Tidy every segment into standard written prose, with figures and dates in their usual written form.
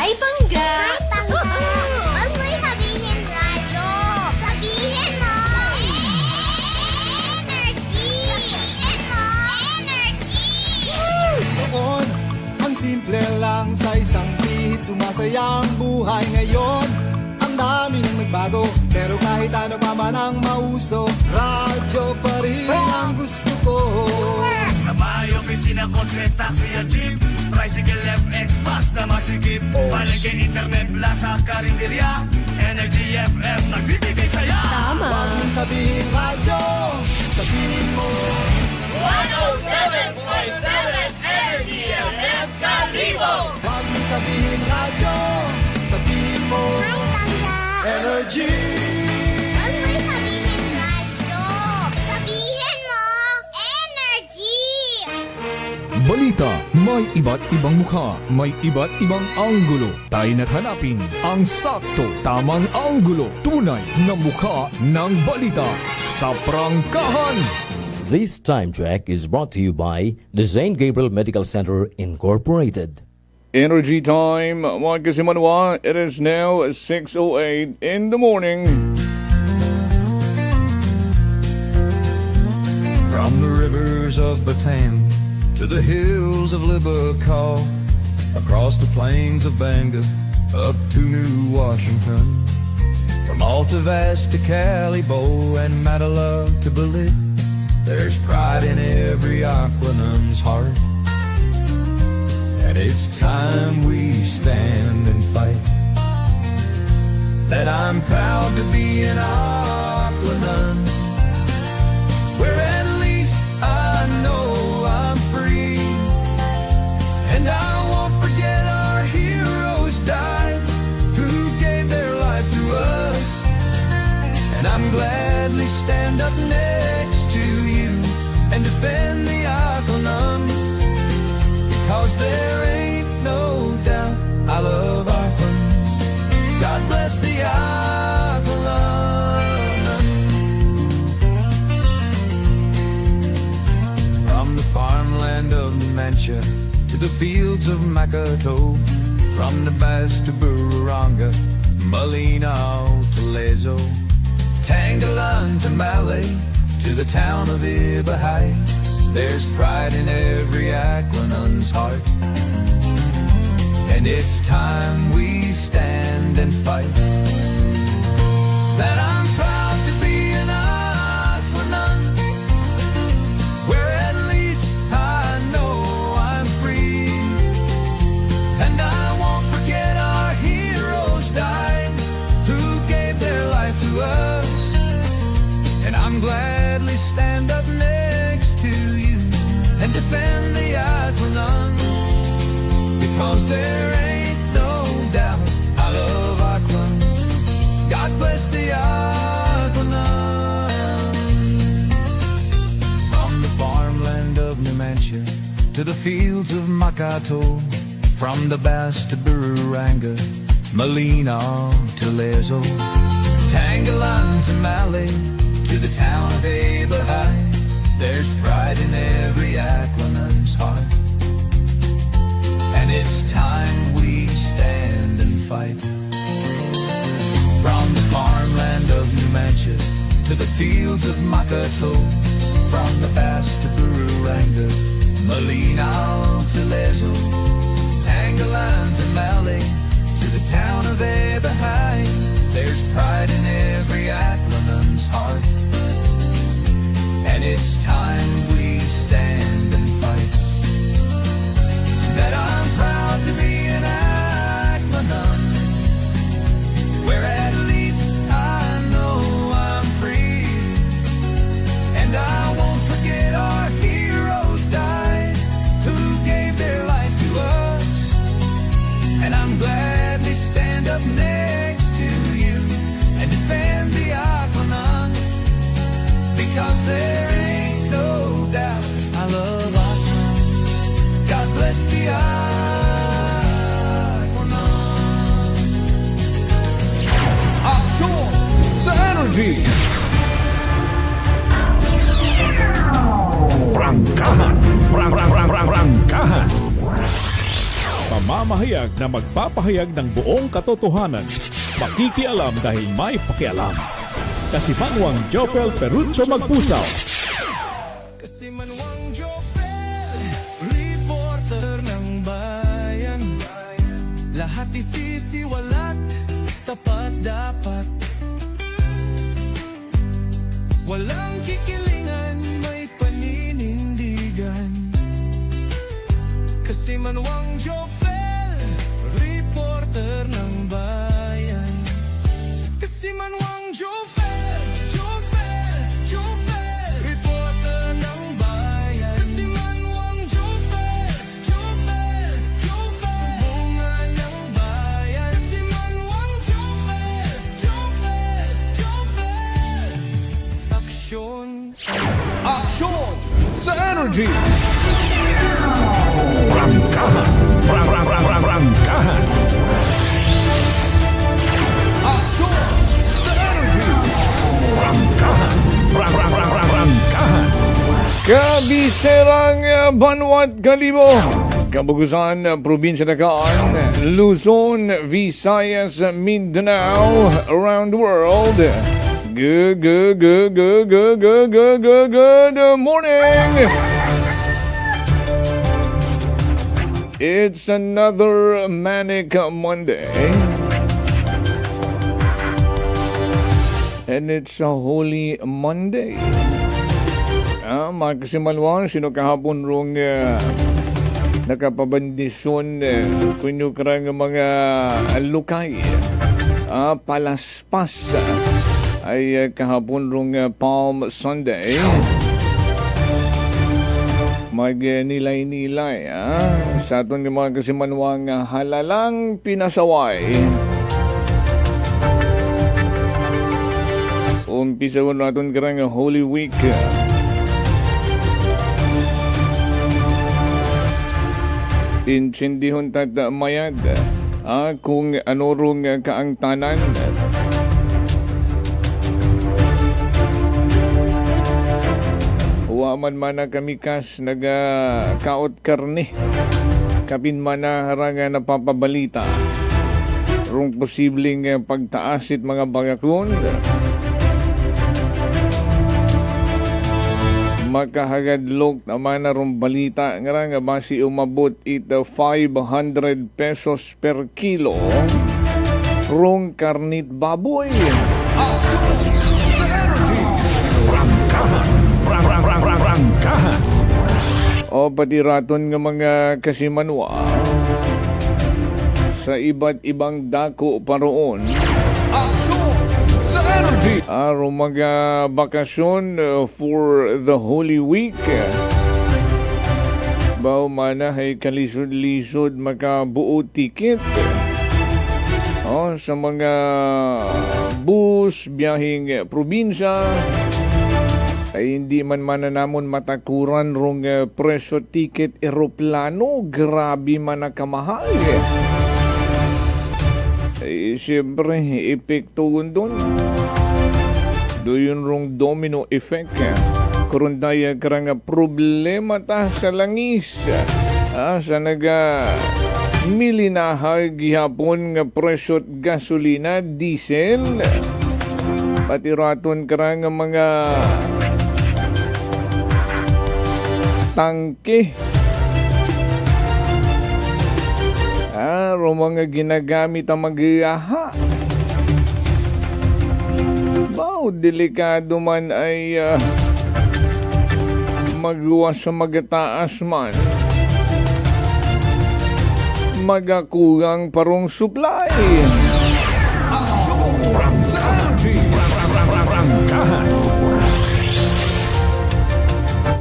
Hi, Bangga! Hi, Bangga! Huwag mo'y sabihin radyo. Sabihin mo! Energy! Sabihin mo! Energy! Noon, ang simple lang sa isang pihit. Sumasaya ang buhay ngayon. Ang dami nang nagbago, pero kahit ano pa man ang mauso, radyo pa rin ang gusto ko. Sa bahay, opisina, kotse, taxi at jeep, tricycle, FX, bus na masikip, palengke, internet, plaza, karinderya, Energy FM, nagbibigay saya. Tama! Huwag mong sabihin radyo, sabihin mo 107.7 Energy FM Kalibo. Huwag mong sabihin radyo, sabihin mo Hi, Bangga! Energy. Huwag mo'y sabihin radyo. Sabihin mo! Energy! Balita, may iba't ibang mukha, may iba't ibang anggulo. Tayo na't hanapin ang sakto, tamang anggulo, tunay na mukha ng balita sa prangkahan. This time check is brought to you by the St. Gabriel Medical Center Incorporated. Energy time, mga kasimanwa. It is now 6:08 in the morning. From the rivers of Bataan to the hills of Libacol, across the plains of Bangor, up to New Washington, from Alta Vista to Calibo and Matala to Balit, there's pride in every Aquanun's heart. And it's time we stand and fight. That I'm proud to be an Aquanun, where at least I know I'm free. And I won't forget our heroes died, who gave their life to us. And I'm gladly stand up next to you and defend the Aquanun, because there ain't no doubt I love Aquanun. God bless the Aquanun. From the farmland of Numancia to the fields of Makato, from the Bass to Bururanga, Malinaw to Lezo, Tangalan to Malay, to the town of Ibahai, there's pride in every Aquanun's heart. And it's time we stand and fight. That I'm proud to be an Aquanun, where at least I know I'm free. And I won't forget our heroes died, who gave their life to us. And I'm gladly stand up next to you and defend the Aquanun, because there ain't no doubt I love Aquanun. God bless the Aquanun. From the farmland of Numancia to the fields of Makato, from the Bass to Bururanga, Malinaw to Lezo, Tangalan to Malay, to the town of Ibahai, there's pride in every Aquanun's heart. And it's time we stand and fight. From the farmland of Numancia to the fields of Makato, from the Bass to Bururanga, Malinaw to Lezo, Tangalan to Malay, to the town of Ibahai, there's pride in every Aquanun's heart. And it's time we stand and fight. That I'm proud to be an Aquanun, where at least I know I'm free. And I won't forget our heroes died, who gave their life to us. And I'm gladly stand up next to you and defend the Aquanun, because there ain't no doubt I love Aquanun. God bless the Aquanun. Aksyon sa Energy. Prangkahan. Prangkahan. mamahayag na magpapahayag ng buong katotohanan. Makikialam dahil may pakialam. Kasimanwang Jopel Perucho Magpusaw. Kasimanwang Jopel, reporter ng bayan. Lahat isisiwalat, tapat dapat. Walang kikilingan, may paninindigan. Kasimanwang Jopel, reporter ng bayan. Kasimanwang Jopel, Jopel, Jopel, reporter ng bayan. Kasimanwang Jopel, Jopel, Jopel, sumbungan ng bayan. Kasimanwang Jopel, Jopel, Jopel, aksyon. Aksyon sa Energy! Prangkahan. Prangkahan. Aksyon sa Energy! Prangkahan. Kabiserang Banwat Kalibo, Kabugusan, Probinsya Nakaan, Luzon, Visayas, Mindanao, around the world. Good morning! It's another manic Monday. And it's a Holy Monday. Mga kasimanwang, sino kahapon rong nakapabandisyon kunyo karang mga lukay, palaspas, ay kahapon rong Palm Sunday. Magnilay-nilay sa aton mga kasimanwang halalang pinasaway. Umpisa ko natin karang Holy Week. Insindihon tata mayad kung ano rong kaangtanan. Huwaman mana kami kas nagakaot karne. Kapin mana haranga napapabalita. Rong posibleng pagtaasit mga bagakon. Makahagadlok naman na rong balita nga basi umabot ito 500 pesos per kilo rong karnit baboy. Aksyon sa Energy! Prangkahan. O pati raton nga mga kasimanwa sa iba't ibang dako paroon. Aksyon sa Energy! Araw mga bakasyon for the Holy Week. Bao mana ay kalisod-lisod makabuo tiket. Sa mga bus, biyahing probinsya, ay hindi man namon matakuran rong presyo tiket eroplano. Grabe man na kamahal. Siyempre, epekto doon. Doon rong domino effect. Kurundaya karang problema ta sa langis. Sa milinahag gihapon nga presyo gasolina, diesel. Pati raton karang mga tangke. Mga ginagamit ang mag-iaha. Bao, delikado man ay magluwas sa magataas man. Magakulang parong supply. Aksyon sa Energy!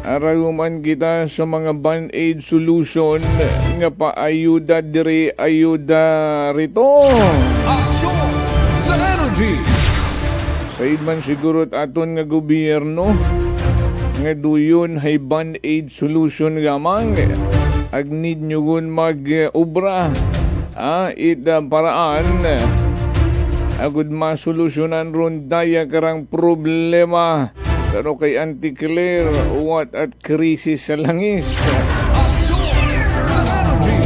Araguman kita sa mga band-aid solution nga paayuda diri ayuda rito. Aksyon sa Energy! Said man siguro aton nga gobyerno nga duyon hay band-aid solution gamang ag need nyo gun mag-obra ita paraan agud masolusyonan ron daya karang problema. Pero kay Auntie Claire, what at krisis sa langis. Aksyon sa Energy!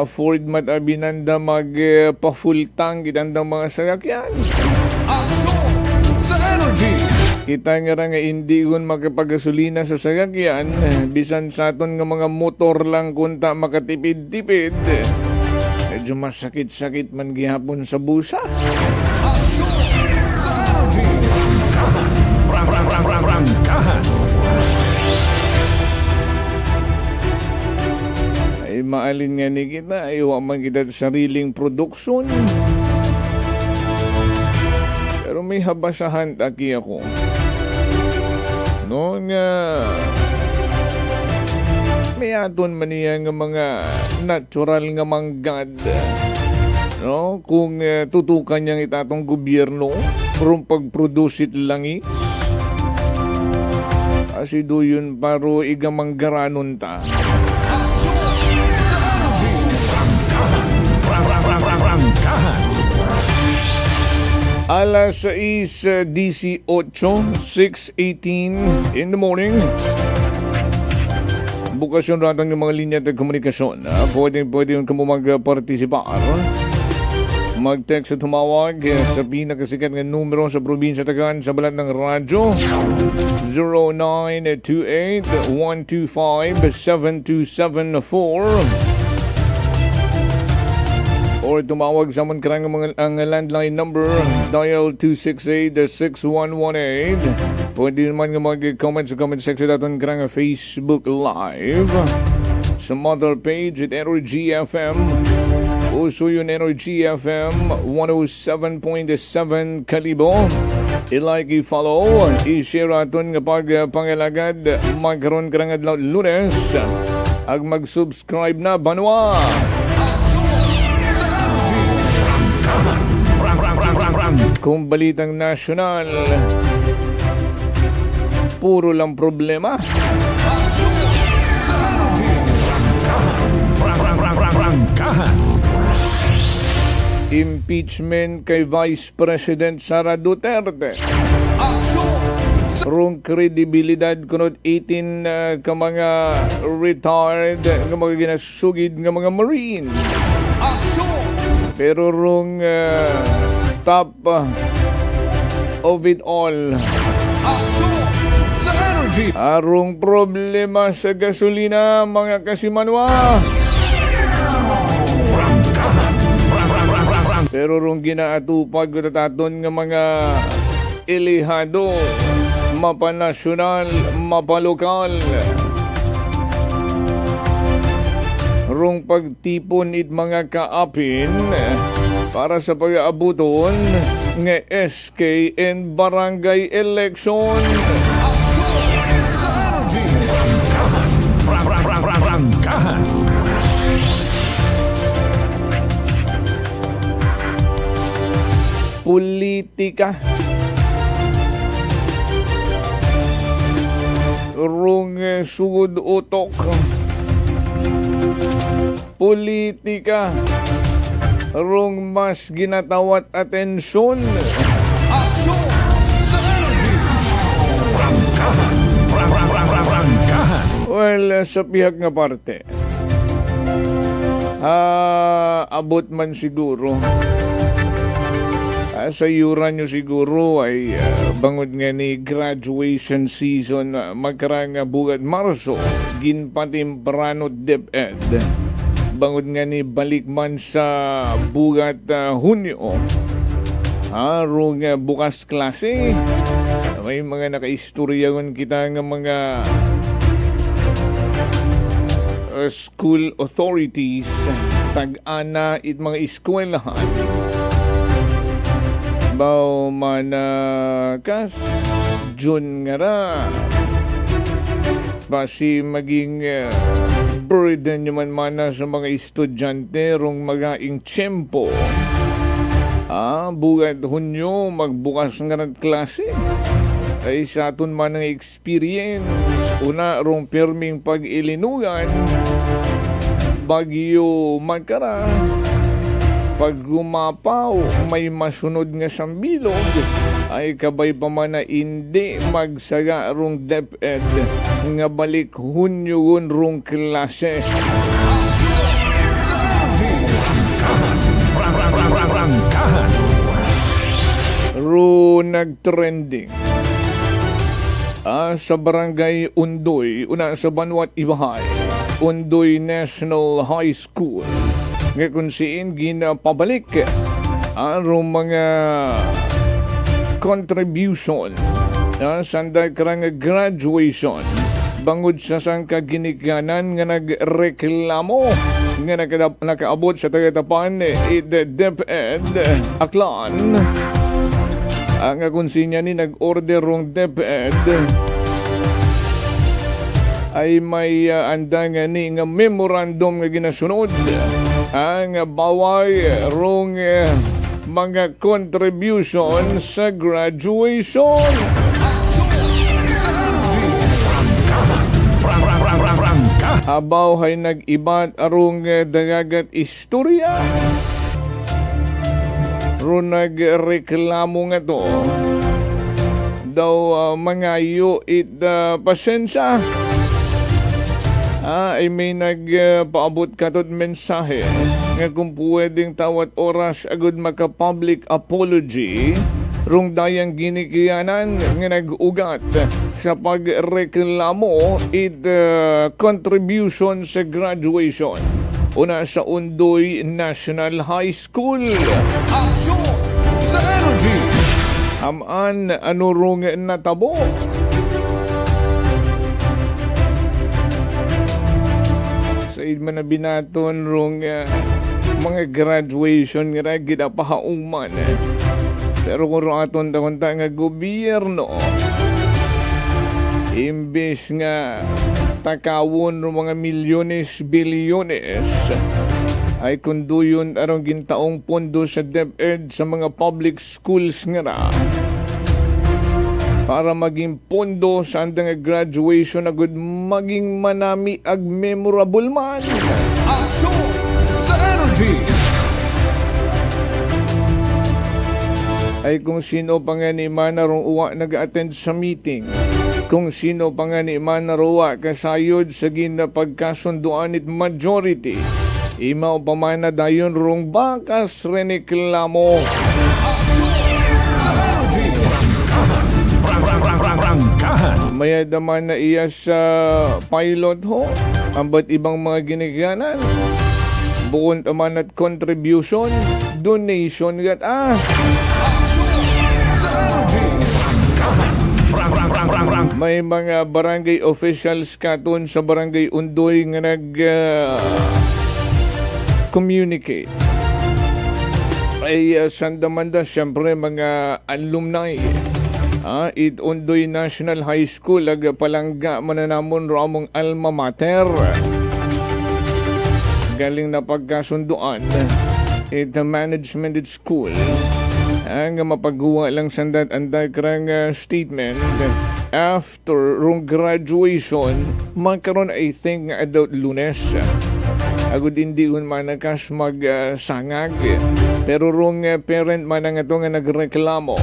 afford matabinanda pa-full tank itandang mga sasakyan. Aksyon sa energy. Kita nga hindi gun makapagasolina sa sasakyan, bisan sa aton nga mga motor lang kunta makatipid-tipid. Medyo masakit-sakit man gihapon sa busa. Aksyon sa energy. Rangkahan. Ay maalin nga ni kita, ay man kita sa sariling produksyon. Pero may habasahan taki ako. No nga may aton man niya nga mga natural nga manggad. No, kung tutukan niyang itatong gobyerno kung pag-produce it langis. Kasi do yun paro igamanggaranon ta. Alas 6:18, 6:18 in the morning. Bukas yung ratang yung mga linya ng komunikasyon. Pwede yung mag-participar. Mag-text at tumawag sa pinakasikat ng numero sa probinsya Tagan sa balat ng radyo 0928-125-7274 or tumawag sa mga karang ang landline number dial 268-6118. Pwede naman nga mag-comment sa comment section natin karang Facebook Live sa mother page at Energy FM. Uso yun Energy FM 107.7 Kalibo. I-like, i-follow, i-share aton nga pagpangalagad magkaroon ka nga adlaw Lunes ag mag-subscribe na banwa. Kung balitang nasyonal, puro lang problema. Impeachment kay Vice President Sara Duterte. Rong kredibilidad kunod 18 ka mga retired nga mga ginasugid nga mga Marines. Pero rong top of it all, arong problema sa gasolina mga kasimanwa. Pero rong ginaatupag ko tataton nga mga ilihado, mapanasyonal, mapalokal. Rong pagtipon it mga kaapin para sa pag-aabuton nga SK and barangay election. Politika. Rong sugod utok. Politika. Rong mas ginatawat atensyon. Well, sa pihak nga parte, abot man siguro. Sa yuran nyo siguro ay bangod nga ni graduation season magkarang bugat Marso, ginpatimprano DepEd. Bangod nga ni balikman sa bugat Hunyo. Arong bukas klase. May mga nakaistoryagon kita nga mga school authorities tag-ana it mga eskwelahan. Bao manakas Jun nga ra basi maging burden nyo man mana sa mga estudyante rong magaing tiyempo. Bugat Hunyo magbukas nga ng klase ay sa aton man ng experience. Una rong pirming pag-ilinugan bagyo magkara. Pag gumapaw, may masunod nga sambilog, ay kabay pa man na hindi magsaga rong DepEd nga balik Hunyo rong klase. nagtrending. Sa barangay Undoy, una sa Banwat Ibahay, Undoy National High School. Nga kung siin ginapabalik ang mga contribution sanday karang graduation. Bangod sa sang kaginikanan nga nagreklamo nga nakaabot sa tagatapan DepEd Aklan. Ang konsinya ni nag-order rong DepEd ay may andang ni nga memorandum nga ginasunod ang baway rong mga contribution sa graduation. Abaw hay nag-ibat arong dagagat istorya. Ron nagreklamo nga to daw mga yu pasensya ay may nagpaabot katot mensahe nga kung pwedeng tawat oras agud maka-public apology rong dayang ginikiyanan nga nag-ugat sa pagreklamo contribution sa graduation una sa Undoy National High School. Aksyon sa energy! Aman ano rong natabo? Sa man na binaton rong mga graduation nga ginapahauman. Pero kung aton takunta nga gobyerno, imbes nga takawon ng mga milyones, bilyones, ay kunduyon arong gintaong pondo sa DepEd sa mga public schools nga na para maging pondo sa andang graduation agud maging manami ag memorable man. Aksyon sa energy! Ay kung sino pa nga ni Manarong uwa nag-attend sa meeting, kung sino pa nga ni Manaroa kasayod sa ginapagkasunduan it majority, imaw pa man na dayon rong bakas reneklamo. Maya naman na iya sa pilot ho, ang ba't ibang mga ginaganan, bukod naman at contribution, donation gat may mga barangay officials katon sa barangay Undoy nga nag-communicate. Ay sandamanda siyempre mga alumni it Undoy National High School palangga mananamon ramong alma mater. Galing na pagkasunduan it management at school ang mapagawa lang sandat anday karang statement after rong graduation magkaroon I think adult Lunes agud hindi un man nakas magsangag pero rong parent man nga to nga nagreklamo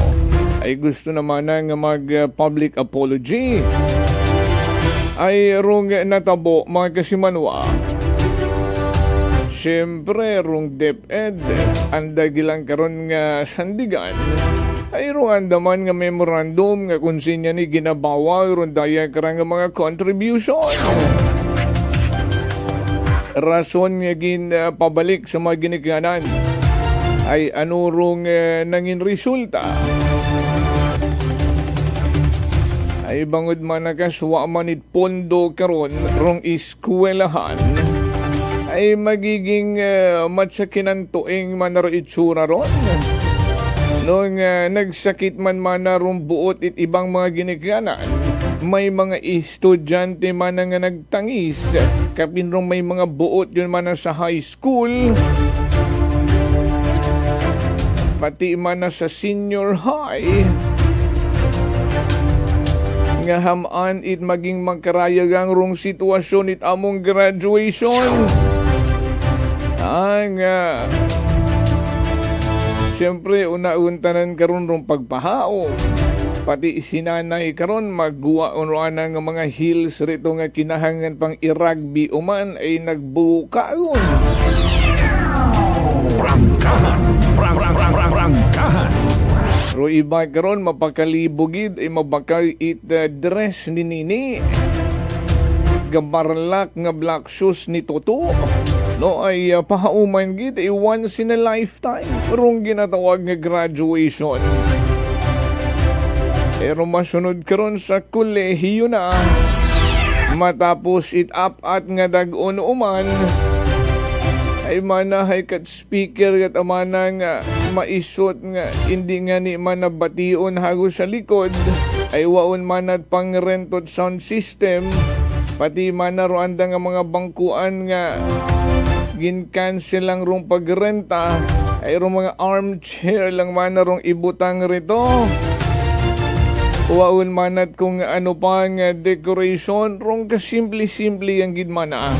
ay gusto naman nga mag public apology ay rong natabo mga kasimanwa. Siyempre, rong DepEd, anday gilang karon nga sandigan, ay rong andaman nga memorandum nga kung sinya ni ginabawa rong daya karang nga mga contribution. Rason nga pabalik sa mga ginikanan ay ano rong nangin resulta. Ay bangod man nakaswa man it pondo karon rong eskwelahan ay magiging matsakinan tuing manaro itsura ron. Nung nagsakit man manarong buot it ibang mga ginikanan, may mga estudyante man nga nagtangis. Kapinrong may mga buot yun man sa high school. Pati man sa senior high. Nga hamaan it maging magkarayagang rong sitwasyon it among graduation. Siyempre, una-untanan karon rong pagpahao. Pati sinanay karon magguwa unruan ng mga hills rito nga kinahangan pang i-rugby uman ay nagbuka yun. Prangkahan. iba karon mapakalibugid ay mabakay it dress ni Nini. Gabarlak nga black shoes ni Toto. No ay pahauman gid ay once in a lifetime. Rong ginatawag nga graduation. Pero masunod karon sa kolehiyo na. Matapos it up at nga dag-on uman. Ay manahay kat speaker kat amana nga maisot nga hindi nga ni manabation hago sa likod ay waon manad pang rentot sound system pati manaroanda nga mga bangkuan nga gin-cancel lang rong pagrenta ay rong mga armchair lang manarong ibutang rito waon manad kung ano pa nga decoration rong kasimple-simple ang gidmana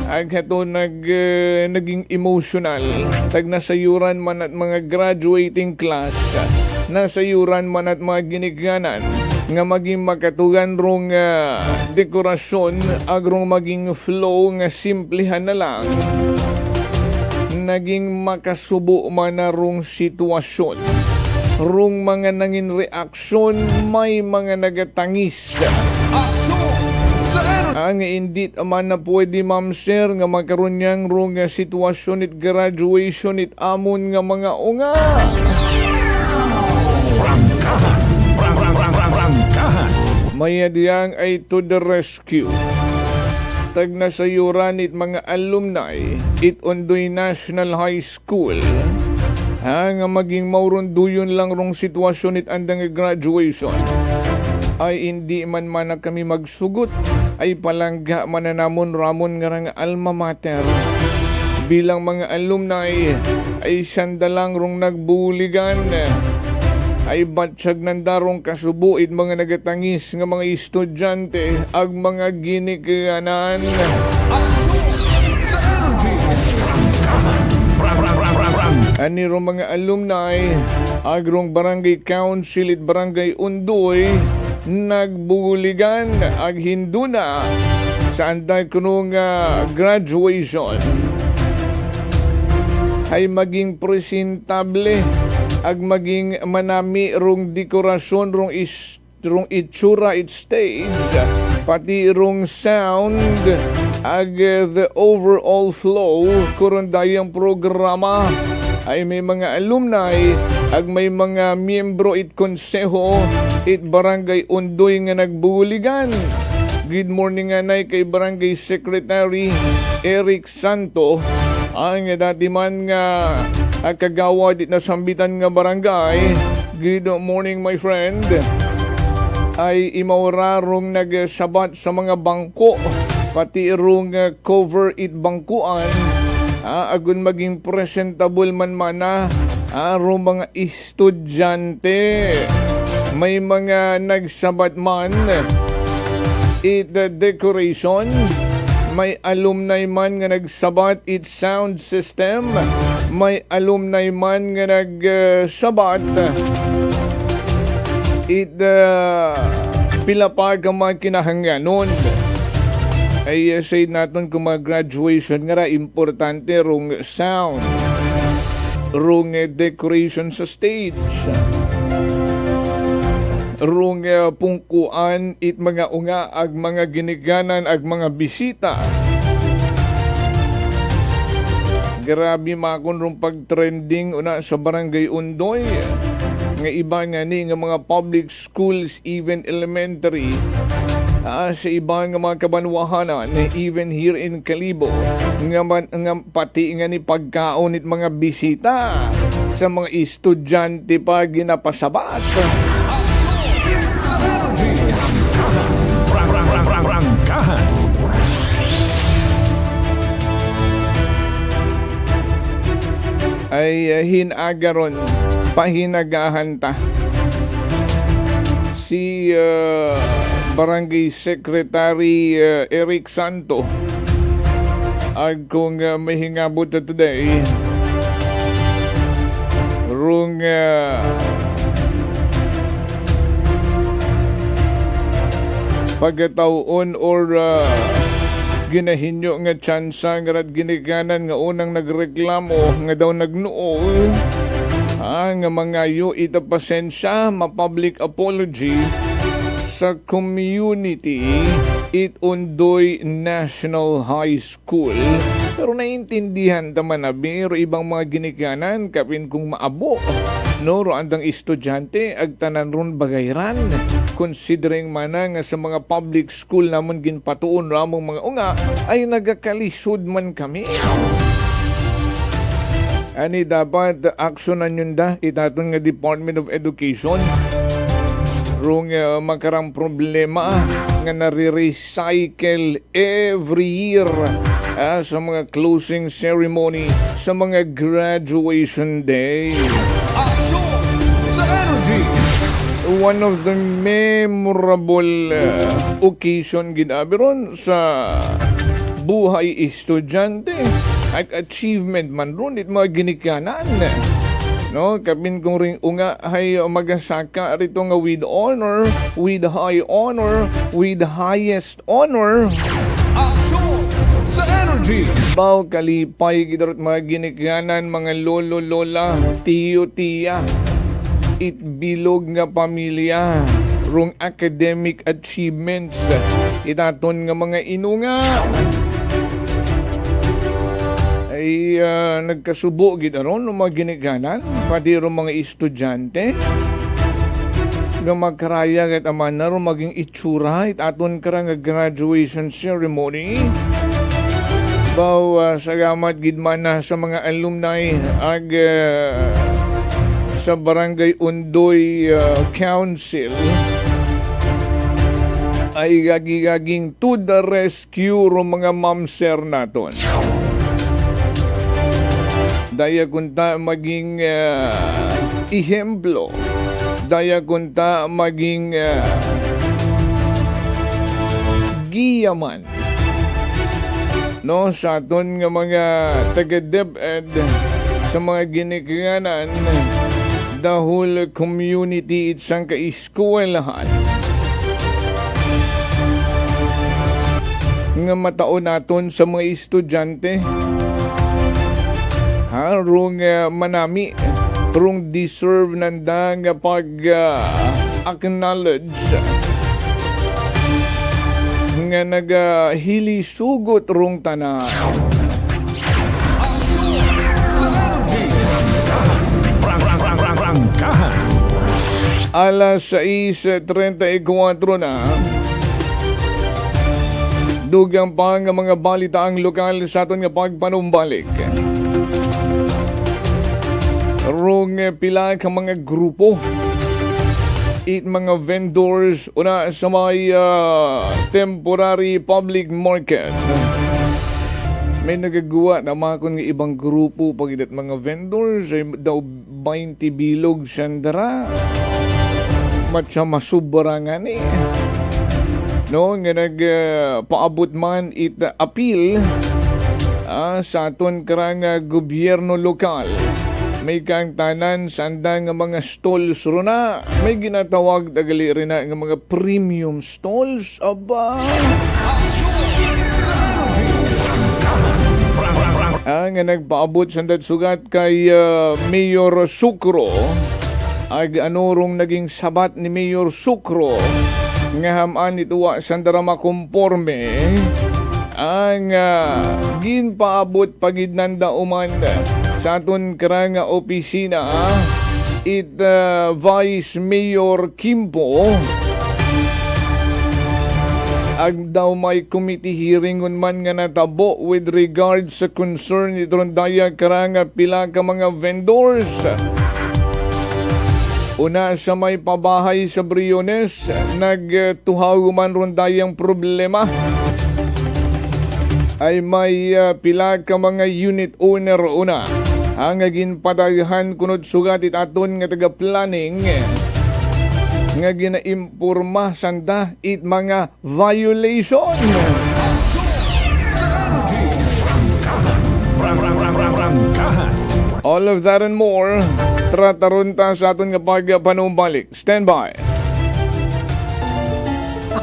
ag hato naging emotional tag nasayuran man at mga graduating class nasayuran man at mga ginikanan nga maging makatugan rong dekorasyon ag rong maging flow nga simplihan na lang naging makasubo man na rong sitwasyon rong mga nangin reaksyon may mga nagatangis ang indit man na pwede ma'am sir nga magkaroon niyang rong sitwasyon it graduation it amon nga mga unga. Maya diyang ay to the rescue. Tag nasayuran it mga alumni it Ondoy National High School. Nga maging maurunduyon lang rong sitwasyon it andang graduation. Ay hindi man na kami magsugot ay palangga mananamon ramon nga rang alma mater bilang mga alumni ay sandalang rong nagbuligan ay batsyag nandarong kasubuit mga nagatangis nga mga estudyante ag mga ginikanan aniro mga alumni agrong barangay council it barangay Undoy nagbuligan ag hinduna sa anday kunong graduation ay maging presentable ag maging manami rong dekorasyon rong itsura it stage pati rong sound ag the overall flow kuron dayang programa ay may mga alumni ag may mga miyembro it konseho it barangay Undoy nga nagbuligan. Good morning anay kay barangay secretary Eric Santo ang dati man nga kagawad it nasambitan nga barangay. Good morning my friend. Ay imaurarong nagsabat sa mga bangko pati rong cover it bangkuan agun maging presentable man mana arong mga estudyante may mga nagsabat man it the decoration may alumni man nga nagsabat it sound system may alumni man nga nagsabat it pila pa ka mga kinahangganon ay say natin kung mag-graduation nga ra importante rong sound rong decoration sa stage rong pungkuan it mga unga ag mga giniganan ag mga bisita grabe makon rong pag-trending una sa barangay Undoy nga iba nga ni nga mga public schools even elementary sa ibang mga kabanwahanan even here in Kalibo nga pati nga ni pagkaon it mga bisita sa mga estudyante pa ginapasabat ay hinagaron pahinagahan ta si Barangay Secretary Eric Santo ag kung may hingabot na today rung pagkataon or ginahinyo nga tsansa nga rat ginikanan nga unang nagreklamo nga daw nagnuol Ang mga yu ita pasensya, ma-public apology sa community it Undoy National High School. Pero naiintindihan naman na pero ibang mga ginikanan kapin kung maabo. No, ro andang estudyante ag tanan ron bagayran. Considering mana nga sa mga public school namon ginpatuon ramong mga unga ay nagakalisod man kami. Ani dapat aksyonan yun da itatong nga Department of Education. Rung makarang problema nga nare-recycle every year sa mga closing ceremony, sa mga graduation day. Aksyon sa energy! One of the memorable occasion ginabiron sa buhay estudyante at achievement man ron it mga ginikanan. No, kapin kong ring unga ay magasaka rito nga with honor, with high honor, with highest honor. Aksyon sa energy! Bao kalipay gidarot mga ginikanan, mga lolo, lola, tiyo, tiya. It bilog nga pamilya. Rung academic achievements. Itaton nga mga inunga. Ay nagkasubo gid aron ng mga ginikanan pati ron mga estudyante nga magkaraya ket aman na ron maging itsura it aton kara nga graduation ceremony. Baw salamat gid man na sa mga alumni ag sa Barangay Undoy Council ay gagigaging to the rescue ro mga mamser naton. Daya kunta maging ihemplo. Daya kunta maging giyaman. No, sa aton nga mga taga-DepEd sa mga ginikanan the whole community itsang kaeskwelahan. Nga mataon naton sa mga estudyante rung manami rung deserve nanda nga pag acknowledge nga naghilisugot rung tanan. Alas 6:34 na. Dugang pa nga mga balita ang lokal sa aton nga pagpanumbalik. Rong pila ka mga grupo it mga vendors una sa may temporary public market. May nagagawa na mga kung ibang grupo pagidat mga vendors ay daw 20 bilog sandara matya masubarangan no nga nagpaabot man it appeal sa aton karang gobyerno lokal. May kang tanan sanda nga mga stalls runa. May ginatawag tagali rin na nga mga premium stalls. Aba! Nga nagpaabot sandad sugat kay Mayor Sucro. Ag anurong naging sabat ni Mayor Sucro nga haman ituwa sandara makomporme ang ginpaabot pagid nanda uman sa aton karang opisina it Vice Mayor Kimpo ag daw may committee hearing man nga natabo with regards sa concern itong daya karang pila ka mga vendors. Una sa may pabahay sa Briones nagtuhaw man ron dayang problema ay may pila ka mga unit owner una ang ginpataghan kunod sugat it aton nga taga-planning nga ginaimporma sanda it mga violation. All of that and more trataron ta sa aton nga pagpanumbalik. Stand by.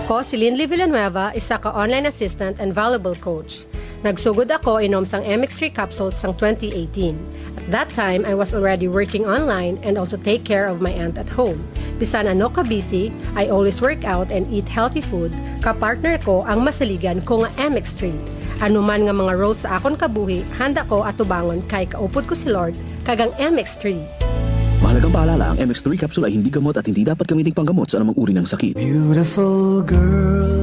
Ako si Linley Villanueva, isa ka online assistant and valuable coach. Nagsugod ako inom sang MX3 capsules sang 2018. At that time, I was already working online and also take care of my aunt at home. Bisan ano ka busy, I always work out and eat healthy food. Kapartner ko ang masaligan ko nga MX3. Ano man nga mga roads sa akon kabuhi, handa ko atubangon kay kaupod ko si Lord kagang MX3. Mahalagang paalala, ang MX3 capsule ay hindi gamot at hindi dapat gamiting panggamot sa anumang uri ng sakit. Beautiful girl.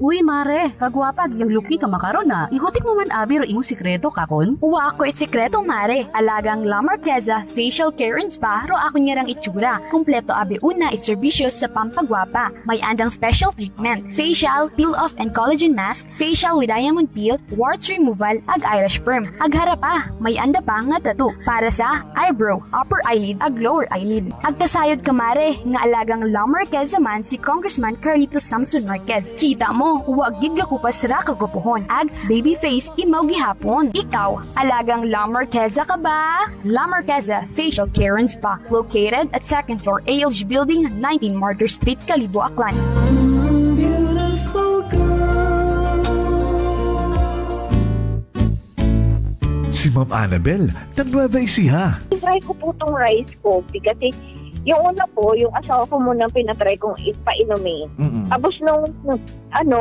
Uy, mare, kagwapag, yung luki ka makaron na. Ihutik mo man abi ro imong sikreto kakon. Uwa ako sikreto, mare. Alagang La Marqueza Facial Care and Spa, ro ako niyarang itsura. Kumpleto abi una iservisyo sa pampagwapa. May andang special treatment. Facial, peel-off and collagen mask, facial with diamond peel, warts removal, ag eyelash perm. Ag harapa, may anda pa nga tattoo. Para sa eyebrow, upper eyelid, ag lower eyelid. Ag kasayod ka, mare, nga alagang La Marqueza man si Congressman Carlito Samson Marquez. Kita mo, huwag gid ka kupas ra kagupuhon. Ag baby face imaw gihapon. Ikaw, alagang La Marqueza ka ba? La Marqueza Facial Care and Spa, located at 2nd floor ALG Building, 19 Martyr Street, Kalibo, Aklan. Si Ma'am Annabel, ng Nueva Ecija. Try ko po itong rice coffee kasi yung una po, yung asawa ko muna pinatry kong ipainumin. Tapos nung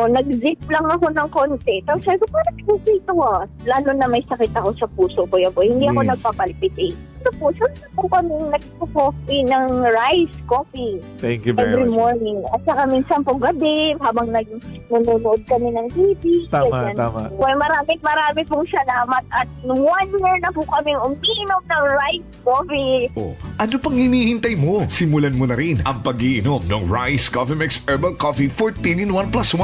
nag-zip lang ako ng konti. Tapos sabi ko, parang kasi ito lalo na may sakit ako sa puso, kuya boy. Hindi ako nagpapalpit eh. Ito po, so po kami nagpo-coffee ng rice coffee. Thank you very every much. morning. At saka minsan po gabi, habang nanonood kami ng TV. Tama, ganyan. tama. Well, marami pong salamat. At 1 year na po kami umiinom ng rice coffee. Oh, ano pang hinihintay mo? Simulan mo na rin ang pag-iinom ng Rice Coffee Mix Herbal Coffee 14 in 1 plus 1.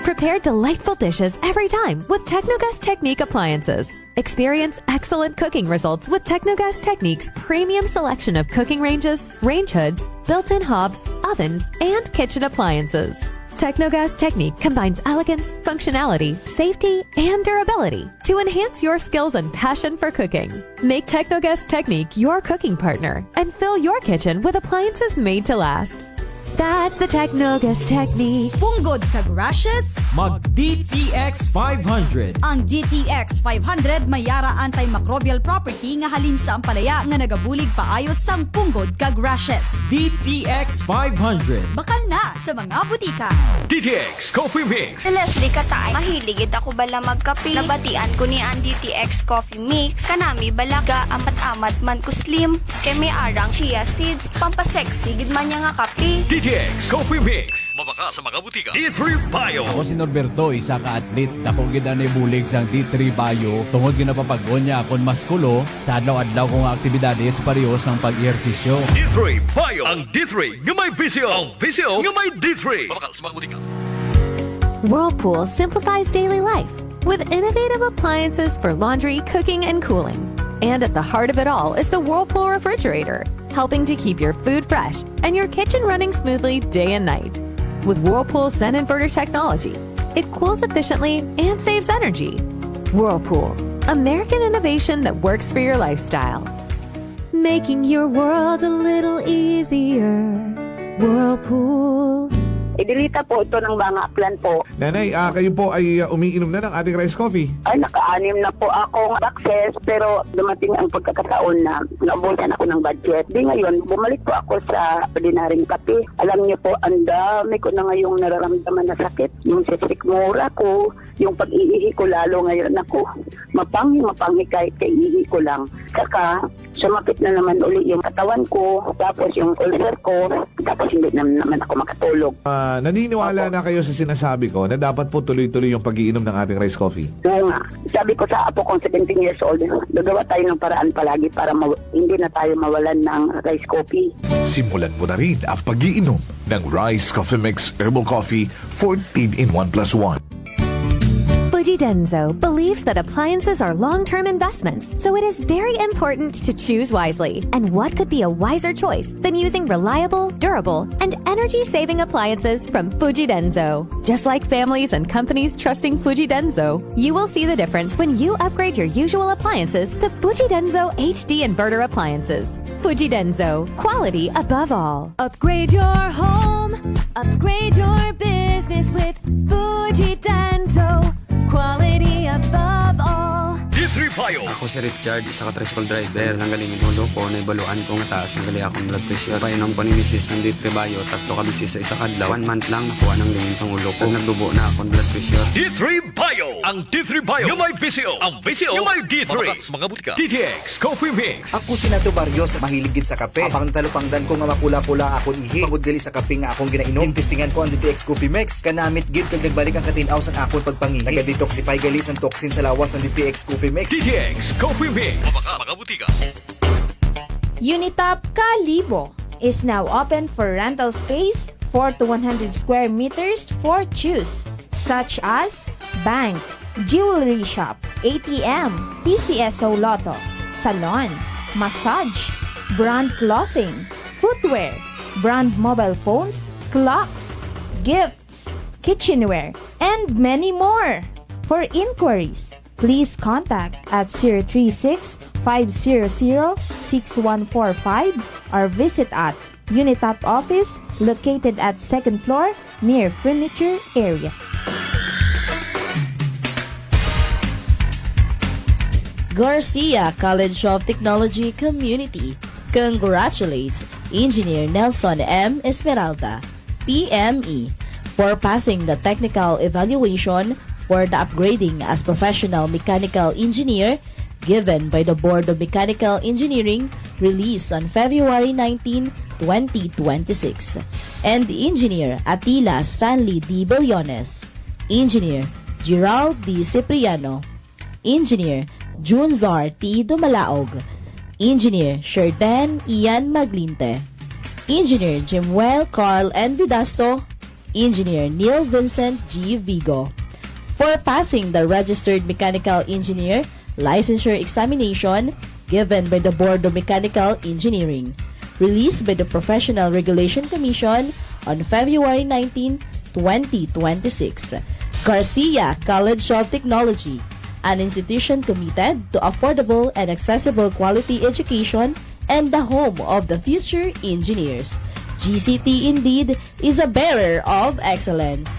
Prepare delightful dishes every time with Technogas Technique appliances. Experience excellent cooking results with Technogas Technique's premium selection of cooking ranges, range hoods, built-in hobs, ovens, and kitchen appliances. Technogas Technique combines elegance, functionality, safety, and durability to enhance your skills and passion for cooking. Make Technogas Technique your cooking partner and fill your kitchen with appliances made to last. That's the Technogas Technique. Punggod kag rashes? Mag DTX 500. Ang DTX 500 may yara antimicrobial property nga halin sa ampalaya nga nagabulig paayos sang punggod kag rashes. DTX 500. Bakal na sa mga butika. DTX Coffee Mix. Leslie Katay, mahiligid ako bala magkape. Nabatian ko ni ang DTX Coffee Mix. Kanami balaga amat-amat man ko slim. Kay may arang chia seeds. Pampasexy gid man niya nga kape. DTX Coffee Mix. Mabaka sa mga butika. D3 Bio. Ako si Norberto, isa ka atlet. Dako gid ani bulig sang D3 Bio. Tungod gid napapag-on niya akon maskulo sa adlaw-adlaw kong aktibidades pareho sang pag-ehersisyo. D3 Bio. Ang D3 nga may visyo. Ang visyo nga may D3. Mabaka sa mga butika. Whirlpool simplifies daily life with innovative appliances for laundry, cooking, and cooling. And at the heart of it all is the Whirlpool refrigerator, helping to keep your food fresh and your kitchen running smoothly day and night. With Whirlpool's Zen inverter technology, it cools efficiently and saves energy. Whirlpool, American innovation that works for your lifestyle. Making your world a little easier. Whirlpool. Idilita po ito ng mga plan po. Nanay, kayo po ay umiinom na ng ating rice coffee. Ay, naka-anim na po akong access pero dumating ang pagkakataon na naubusan ako ng budget. Di ngayon, bumalik po ako sa ordinaryong kape. Alam niyo po, ang dami ko na ngayong nararamdaman na sakit. Yung sisikmura ko, yung pag-iihi ko lalo ngayon ako. Mapanghi kahit kaiihi ko lang. Saka, sumakit na naman uli yung katawan ko, tapos yung ulcer ko, tapos hindi naman ako makatulog. Naniniwala na kayo sa sinasabi ko na dapat po tuloy-tuloy yung pag-iinom ng ating rice coffee? Oo nga. Sabi ko sa apo kong 17 years old, gagawa tayo ng paraan palagi para hindi na tayo mawalan ng rice coffee. Simulan mo na rin ang pag-iinom ng Rice Coffee Mix Herbal Coffee 14 in 1 plus 1. Fujidenzo believes that appliances are long-term investments, so it is very important to choose wisely. And what could be a wiser choice than using reliable, durable, and energy-saving appliances from Fujidenzo? Just like families and companies trusting Fujidenzo, you will see the difference when you upgrade your usual appliances to Fujidenzo HD inverter appliances. Fujidenzo, quality above all. Upgrade your home, upgrade your business with Fujidenzo, quality above all. D3 Bio. Ako si Richard, isa ka tricycle driver. Nanggaling inulo ko, naibaluan ko nga taas, nanggali akong blood pressure. Painom ko ni Mrs. ng D3 Bio, 3 ka bisis sa isa kadlaw. 1 month lang nakuha ng lingin sa ulo ko. Nagdubo na akong blood pressure. D3 Bio. Ang D3 Bio. Yung may VCO. Ang VCO. Yung may D3. Mga butika. TTX Coffee Mix. Ako si Nato Barrios, mahiligid sa kape. Apang talupangdan ko nga makula-pula akong ihi. Pagod gali sa kape nga akong ginainom. Tintistingan ko ang DTX Coffee Mix. Kanamit gid kag nagbalik ang katinaw sa akong pagpangihi. Naga-detoxify gali ang toxin sa lawas ng DTX Coffee Mix. TTX Coffee Mix. Mga butika. Unitop Calibo is now open for rental space 4 to 100 square meters for choose, such as bank, jewelry shop, ATM, PCSO Lotto, salon, massage, brand clothing, footwear, brand mobile phones, clocks, gifts, kitchenware, and many more. For inquiries, please contact at 036-500-6145 or visit at Unitop office located at 2nd floor near furniture area. Garcia College of Technology Community congratulates Engineer Nelson M. Esmeralda, PME, for passing the technical evaluation for the upgrading as professional mechanical engineer given by the Board of Mechanical Engineering released on February 19, 2026. And Engineer Atila Stanley D. Billones, Engineer Gerald D. Cipriano, Engineer Junzar T. Dumalaog, Engineer Sherden Ian Maglinte, Engineer Jimuel Carl N. Vidasto, Engineer Neil Vincent G. Vigo, for passing the Registered Mechanical Engineer Licensure Examination given by the Board of Mechanical Engineering, released by the Professional Regulation Commission on February 19, 2026. Garcia College of Technology, an institution committed to affordable and accessible quality education and the home of the future engineers. GCT indeed is a bearer of excellence.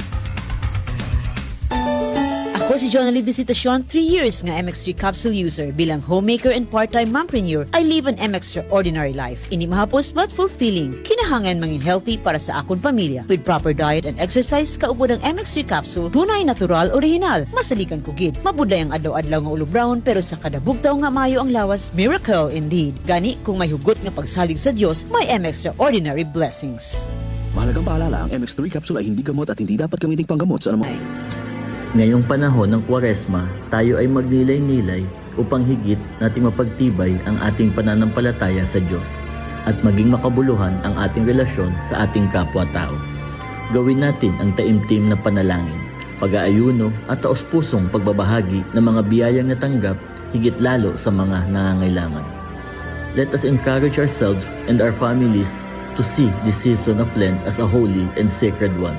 Ako si John Visitacion, 3 years nga MX3 capsule user. Bilang homemaker and part-time mompreneur, I live an extraordinary life. Ini mahapos but fulfilling. Kinahangan mangin healthy para sa akong pamilya. With proper diet and exercise, kaupo ng MX3 capsule, tunay, natural, original. Masaligan ko gid. Mabudlay ang adlaw-adlaw nga ulo brown, pero sa kada bugtaw nga mayo ang lawas, miracle indeed. Gani, kung may hugot nga pagsalig sa Dios, may extraordinary blessings. Mahalagang paalala, ang MX3 capsule ay hindi gamot at hindi dapat gamiting panggamot sa anumang... Ngayong panahon ng Kwaresma, tayo ay magnilay-nilay upang higit nating mapagtibay ang ating pananampalataya sa Diyos at maging makabuluhan ang ating relasyon sa ating kapwa-tao. Gawin natin ang taimtim na panalangin, pag-aayuno at taos-pusong pagbabahagi ng mga biyayang natanggap higit lalo sa mga nangangailangan. Let us encourage ourselves and our families to see this season of Lent as a holy and sacred one.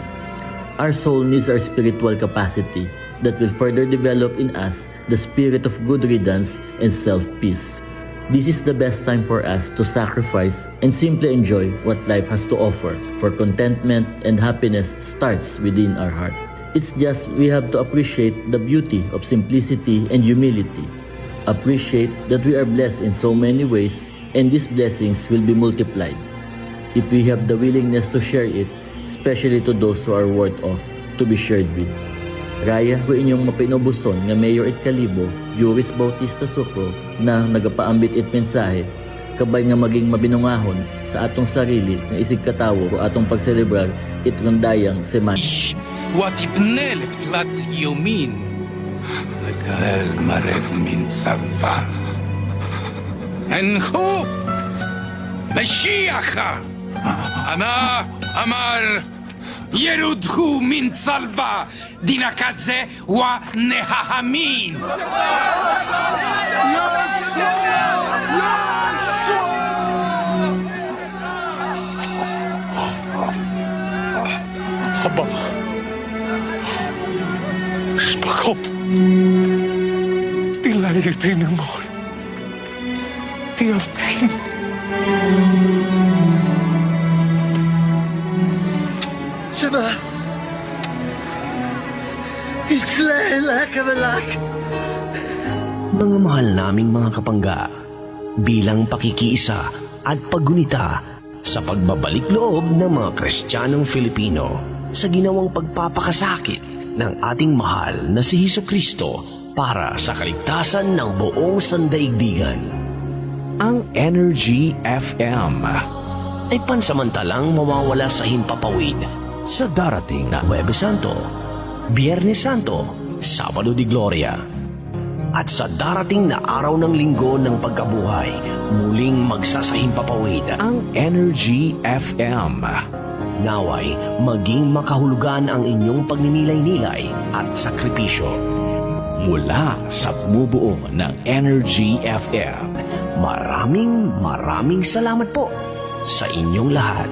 Our soul needs our spiritual capacity that will further develop in us the spirit of good riddance and self-peace. This is the best time for us to sacrifice and simply enjoy what life has to offer, for contentment and happiness starts within our heart. It's just we have to appreciate the beauty of simplicity and humility. Appreciate that we are blessed in so many ways and these blessings will be multiplied if we have the willingness to share it, especially to those who are worth of to be shared with. Raya ko inyong mapinobuson nga Mayor it Calibo, Juris Bautista Sucro, na nagapaambit it mensahe, kabay nga maging mabinungahon sa atong sarili nga isig katawo o atong pagselebrar it rondayang semana. وتبني البلاد يومين لقال مرض من صفا انخو مشيخة أنا أمر يردخو من صلفا دينكادزي ونهامين أبا Spakop Tilayatin mo Tiyatin Shema, it's Layla Kabalak. Mga mahal naming mga kapangga, bilang pakikiisa at paggunita sa pagbabalik loob ng mga Kristiyanong Filipino sa ginawang pagpapakasakit ng ating mahal na si Hesukristo para sa kaligtasan ng buong sandaigdigan. Ang Energy FM ay pansamantalang mawawala sa himpapawid sa darating na Huwebes Santo, Biyernes Santo, Sabado de Gloria, at sa darating na araw ng linggo ng pagkabuhay, muling magsasahimpapawid ang Energy FM. Naway, maging makahulugan ang inyong pagninilay-nilay at sakripisyo. Mula sa bumubuo ng Energy FM, maraming salamat po sa inyong lahat.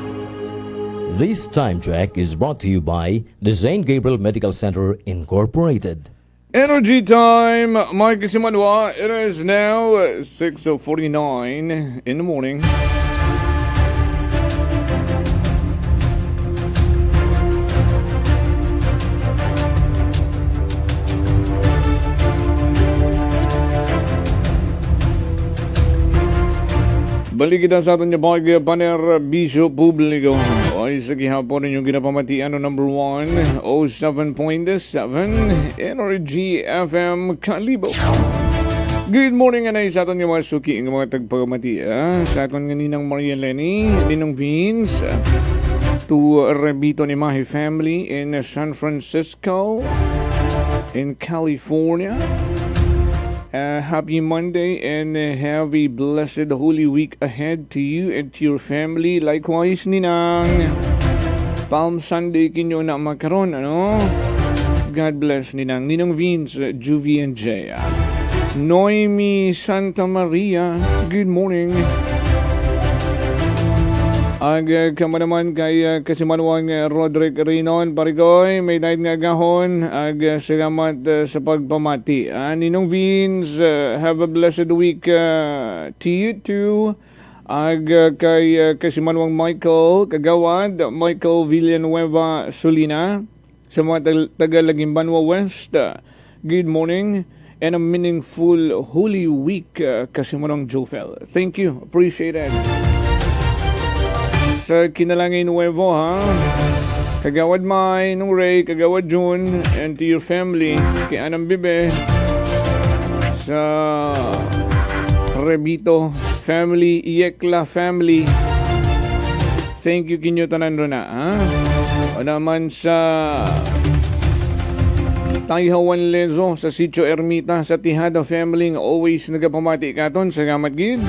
This time check is brought to you by the St. Gabriel Medical Center Incorporated. Energy time, Mike Simanwa. It is now 6:49 in the morning. Balik kita sa atin niya bagi paner bisyo publiko. Ay sa gihapon ninyong ginapamatian number 1, 07.7 Energy FM Kalibo. Good morning anay sa atin niya mga suki ng mga tagpagamati. Sa atin nga ninang Maria Lenny, ninong Vince, to Rebito ni Mahi family in San Francisco, in California. Happy Monday and have a blessed Holy Week ahead to you and to your family. Likewise, Ninang. Palm Sunday kinyo na makaroon, ano? God bless, Ninang. Ninong Vince, Juvie and Jaya. Noemi Santa Maria, good morning. Ag kama naman kay kasimanuang Roderick Rinon Parigoy, may night nga gahon. Ag salamat sa pagpamati. Ninong Vince, have a blessed week to you too. Ag kay kasimanuang Michael Kagawad, Michael Villanueva Solina, sa mga taga-Lagimbanwa West, good morning and a meaningful Holy Week, kasimanuang Jofel. Thank you, appreciate it. Sa Kinalangin Nuevo, ha? Kagawad Mai, nung Ray, Kagawad June, and to your family, kay Anang Bibe, sa Rebito family, Iekla family. Thank you kinyo tanan ro na, ha? O naman sa Tayhawan Lezo, sa Sitio Ermita, sa Tihada family, always nagapamati katon, salamat gid.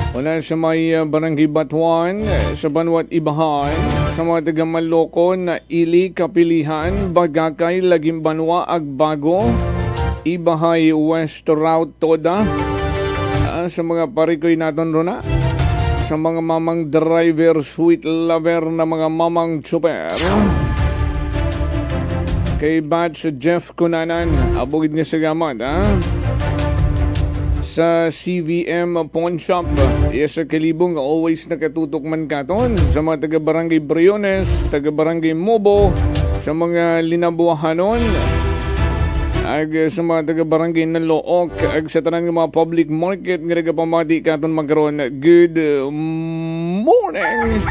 Wala sa may Barangay Batuan, sa Banwat Ibahan, sa mga taga Malocon na Ili Kapilihan, Bagakay, Lagim Banwa, Agbago, Ibahay West Route Toda, sa mga parikoy naton rona, sa mga mamang driver, sweet lover na mga mamang chopper, kay Batch Jeff Kunanan, abugid nga salamat, ha? Sa CVM Pawn Shop, sa Kalibong, always nakatutok man katon. Sa mga taga-barangay Briones, taga-barangay Mobo, sa mga Linabuhanon, ag sa mga taga-barangay Nalook, ag sa tanang mga public market, nga nagapamati katon magkaroon. Good morning!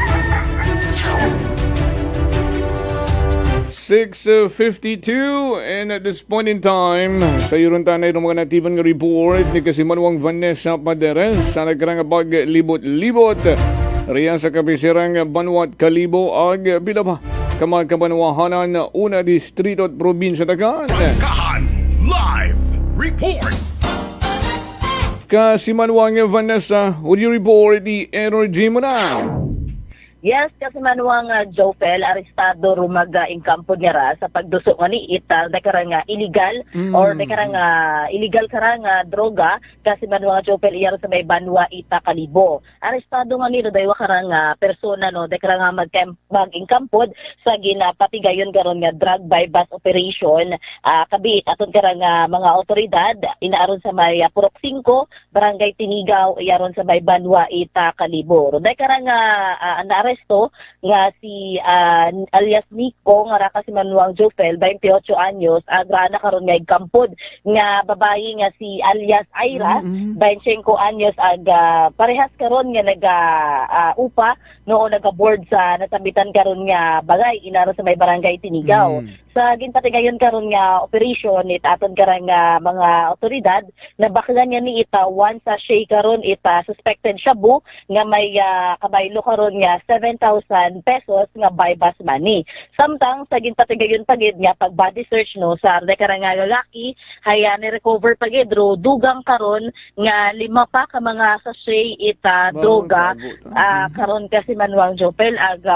6:52 and at this point in time, sa iyon tanay ng mga natiban nga report ni Kasimanuang Vanessa Paderes sa nagkarang paglibot-libot riyan sa kabisirang Banwat Kalibo ag Bilaba kamagkabanwahanan na una distrito at probinsya Dagan. Kahan Live Report. Kasimanuang Vanessa, would you report the energy mo na? Yes, kasi manuang Jofel, arestado rumag ingkampo niya ra sa pagdusok nga ni ita, dekara nga illegal or dekara nga illegal kara nga droga, kasi manuang Jofel iyaro sa may Banwa Ita Kalibo. Arestado nga nilo daywa kara nga persona no, dekara nga mag-ingkampod sa ginapatigayon karon nga drug bypass operation, kabit aton kara nga mga otoridad inaaron sa may Purok 5, Barangay Tinigaw, iyaron sa may Banwa Ita Kalibo. Dekara nga resto nga si alias Nico nga ra kasi manuang Jofel 28 anyos agra na karon nga igkampod nga babayi nga si alias Ira 25 anyos parehas karon nga naga upa no naga-board sa nasambitan karon nga bagay inaro sa may Barangay Tinigaw. Sa ginpatigayon karon nga operation aton karang mga otoridad na baklan niya ni ita once sa shay karon ita suspected shabu nga may kabaylo karon nga 7,000 pesos nga bypass money. Samtang sa ginpatigayon pagid nga pag body search no sa karang nga lalaki haya ni recover pagid ro dugang karon nga 5 pa ka mga sachet ita droga karon kasi manuang Jofel 1,000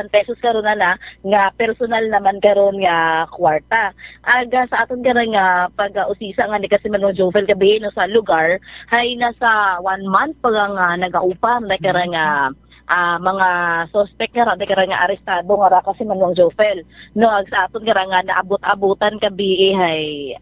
pesos karon na nga personal naman karon nga kwarta. Aga sa aton karang nga pag-usisa nga ni kasi manuang Jofel kabi no sa lugar hay nasa 1 month pa nga nagaupa na karang mga suspect nga nga arestado nga kasi manuang Jofel no sa aton nga naabot-abutan kabi hay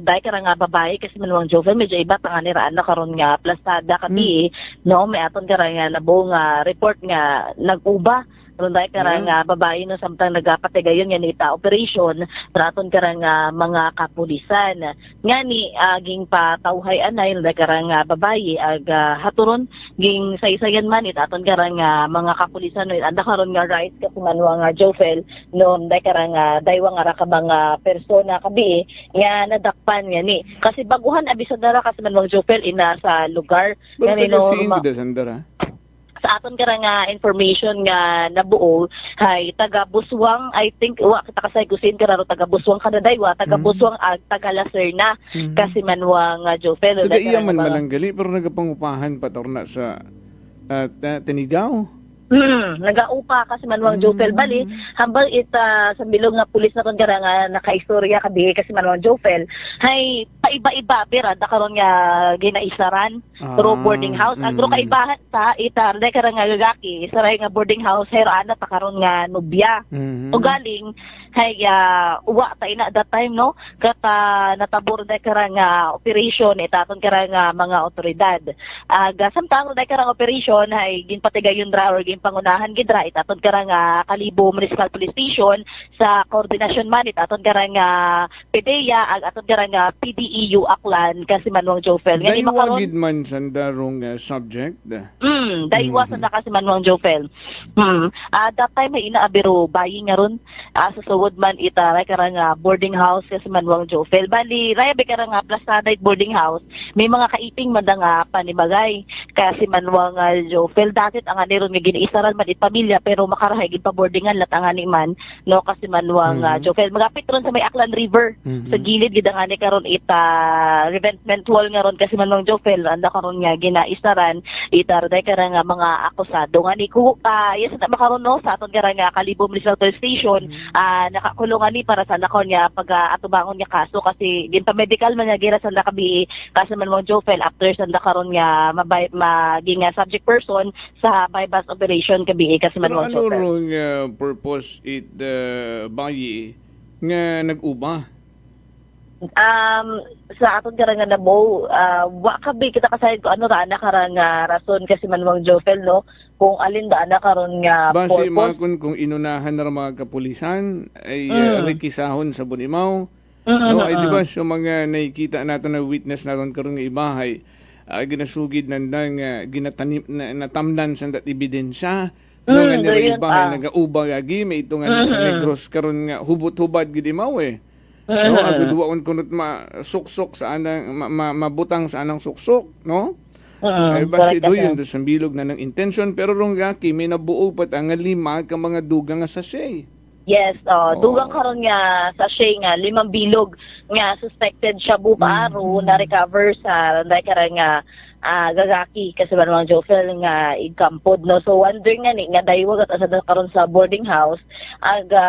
day nga babae kasi manuang Jofel medyo iba pa nga niraan na karon nga plastada kabi no may aton nga nabo nga report nga nag-uba runday karang babae no samtang nagapatigayon nga nita operation traton karang mga kapulisan ngani ging patawhay anay runday karang babae haturon ging saysayan man aton karang mga kapulisan no anda karon nga right kasi manuang Jofel no runday karang daywa nga ra ka mga persona kabi nga nadakpan ngani kasi baguhan abisadara kasi manuang Jofel ina sa lugar ngani no sandara sa aton karang information nga nabuo hay taga Buswang I think wa kita kasay gusin kararo taga Buswang kadadaywa taga Buswang ag taga Lacerna kasi manuang Jofel taga iya man malanggali pero nagapangupahan patorna sa Tinigaw. Nagaupa kasi manuang Jofel bali hambal ita sa bilog nga pulis na kung nga nakaistorya kabi kasi manuang Jofel hay paiba-iba pera da karon nga ginaisaran pero boarding house agro kaibahan sa ita da karon nga gagaki saray nga boarding house herana ta karon nga nobya o galing hay uwa ta ina that time no kata natabor da karon nga operation itaton karon nga mga otoridad samtang da karon operation hay ginpatigayon dra or pangunahan gidra itaton karang Kalibo Municipal Police Station sa koordinasyon man itaton karang PDEA ag aton karang PDEU Aklan kasi manuang Jofel ngani makaron man sandarong subject daywa sa kasi manuang Jofel that time may inaabiro bayi nga ron sa suwod man ita karang boarding house kasi manuang Jofel bali ray be karang plastada boarding house may mga kaiping madanga panibagay kasi manuang Jofel datit ang aniron nga isaran man pamilya pero makarahay gid pa boardingan latangani man no kasi manuang Jofel magapit ron sa may Aklan River sa gilid gid ang ani karon ita revetment wall nga ron kasi manuang Jofel anda karon nga ginaisaran ita day karang mga akusado nga ni ku yes na makaron no sa aton karang Kalibo Municipal Police Station nakakulungan ni para sa nakon nga pag-atubangon nga kaso kasi gin pa medical man nga gira sa nakabi kasi manuang Jofel after sa karon nga maging subject person sa bypass operation kabi kasi manuang Jofel. Pero ano purpose it bayi nga nag-uba? Sa aton karang nabo wa kabi kita kasayod ko ano ra na karang rason kasi manuang Jofel no kung alin da na karon nga base makon kung inunahan na mga kapulisan ay rekisahon sa Bunimaw no ay di ba so mga nakikita nato na witness naton karon nga ibahay ginasugid nandang ginatanim natamnan sa dat ebidensya no nga nila ibahay nagauba gagi may ito nga sa Negros karon nga hubot-hubad gid imaw no agudwaon kunot masuksok sa anang mabutang sa anang suksok no ay basi do yun do sa bilog na ng intention pero rong gaki may nabuo pat ang 5 ka mga dugang nga sachet Yes, dugang karon nga sa siya nga 5 bilog nga suspected siya bukaaro na recover sa karon nga gagaki kasi man Jofel nga igkampod no. So wonder nga ni nga daywag at asa karon sa boarding house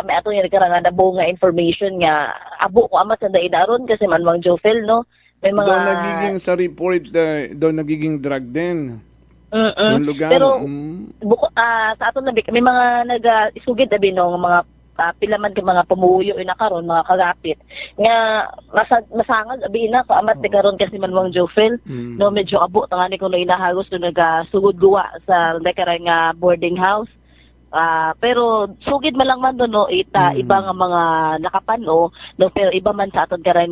may ato nga karang nabo nga information nga abo ko amat sa daidaron kasi man Jofel no. May mga Doon nagiging sa report, doon nagiging drug din. Doon lugar. Pero sa aton na may mga nag-isugid na binong mga pilaman ka mga pamuyo ina karon mga kagapit nga masangag abi na ko amat karon kasi man Jofel no medyo abo tangani ko no inahagos no nagasugod guwa sa karang nga boarding house. Pero sugid man lang man doon no iba nga mga nakapano no pero iba man sa aton karang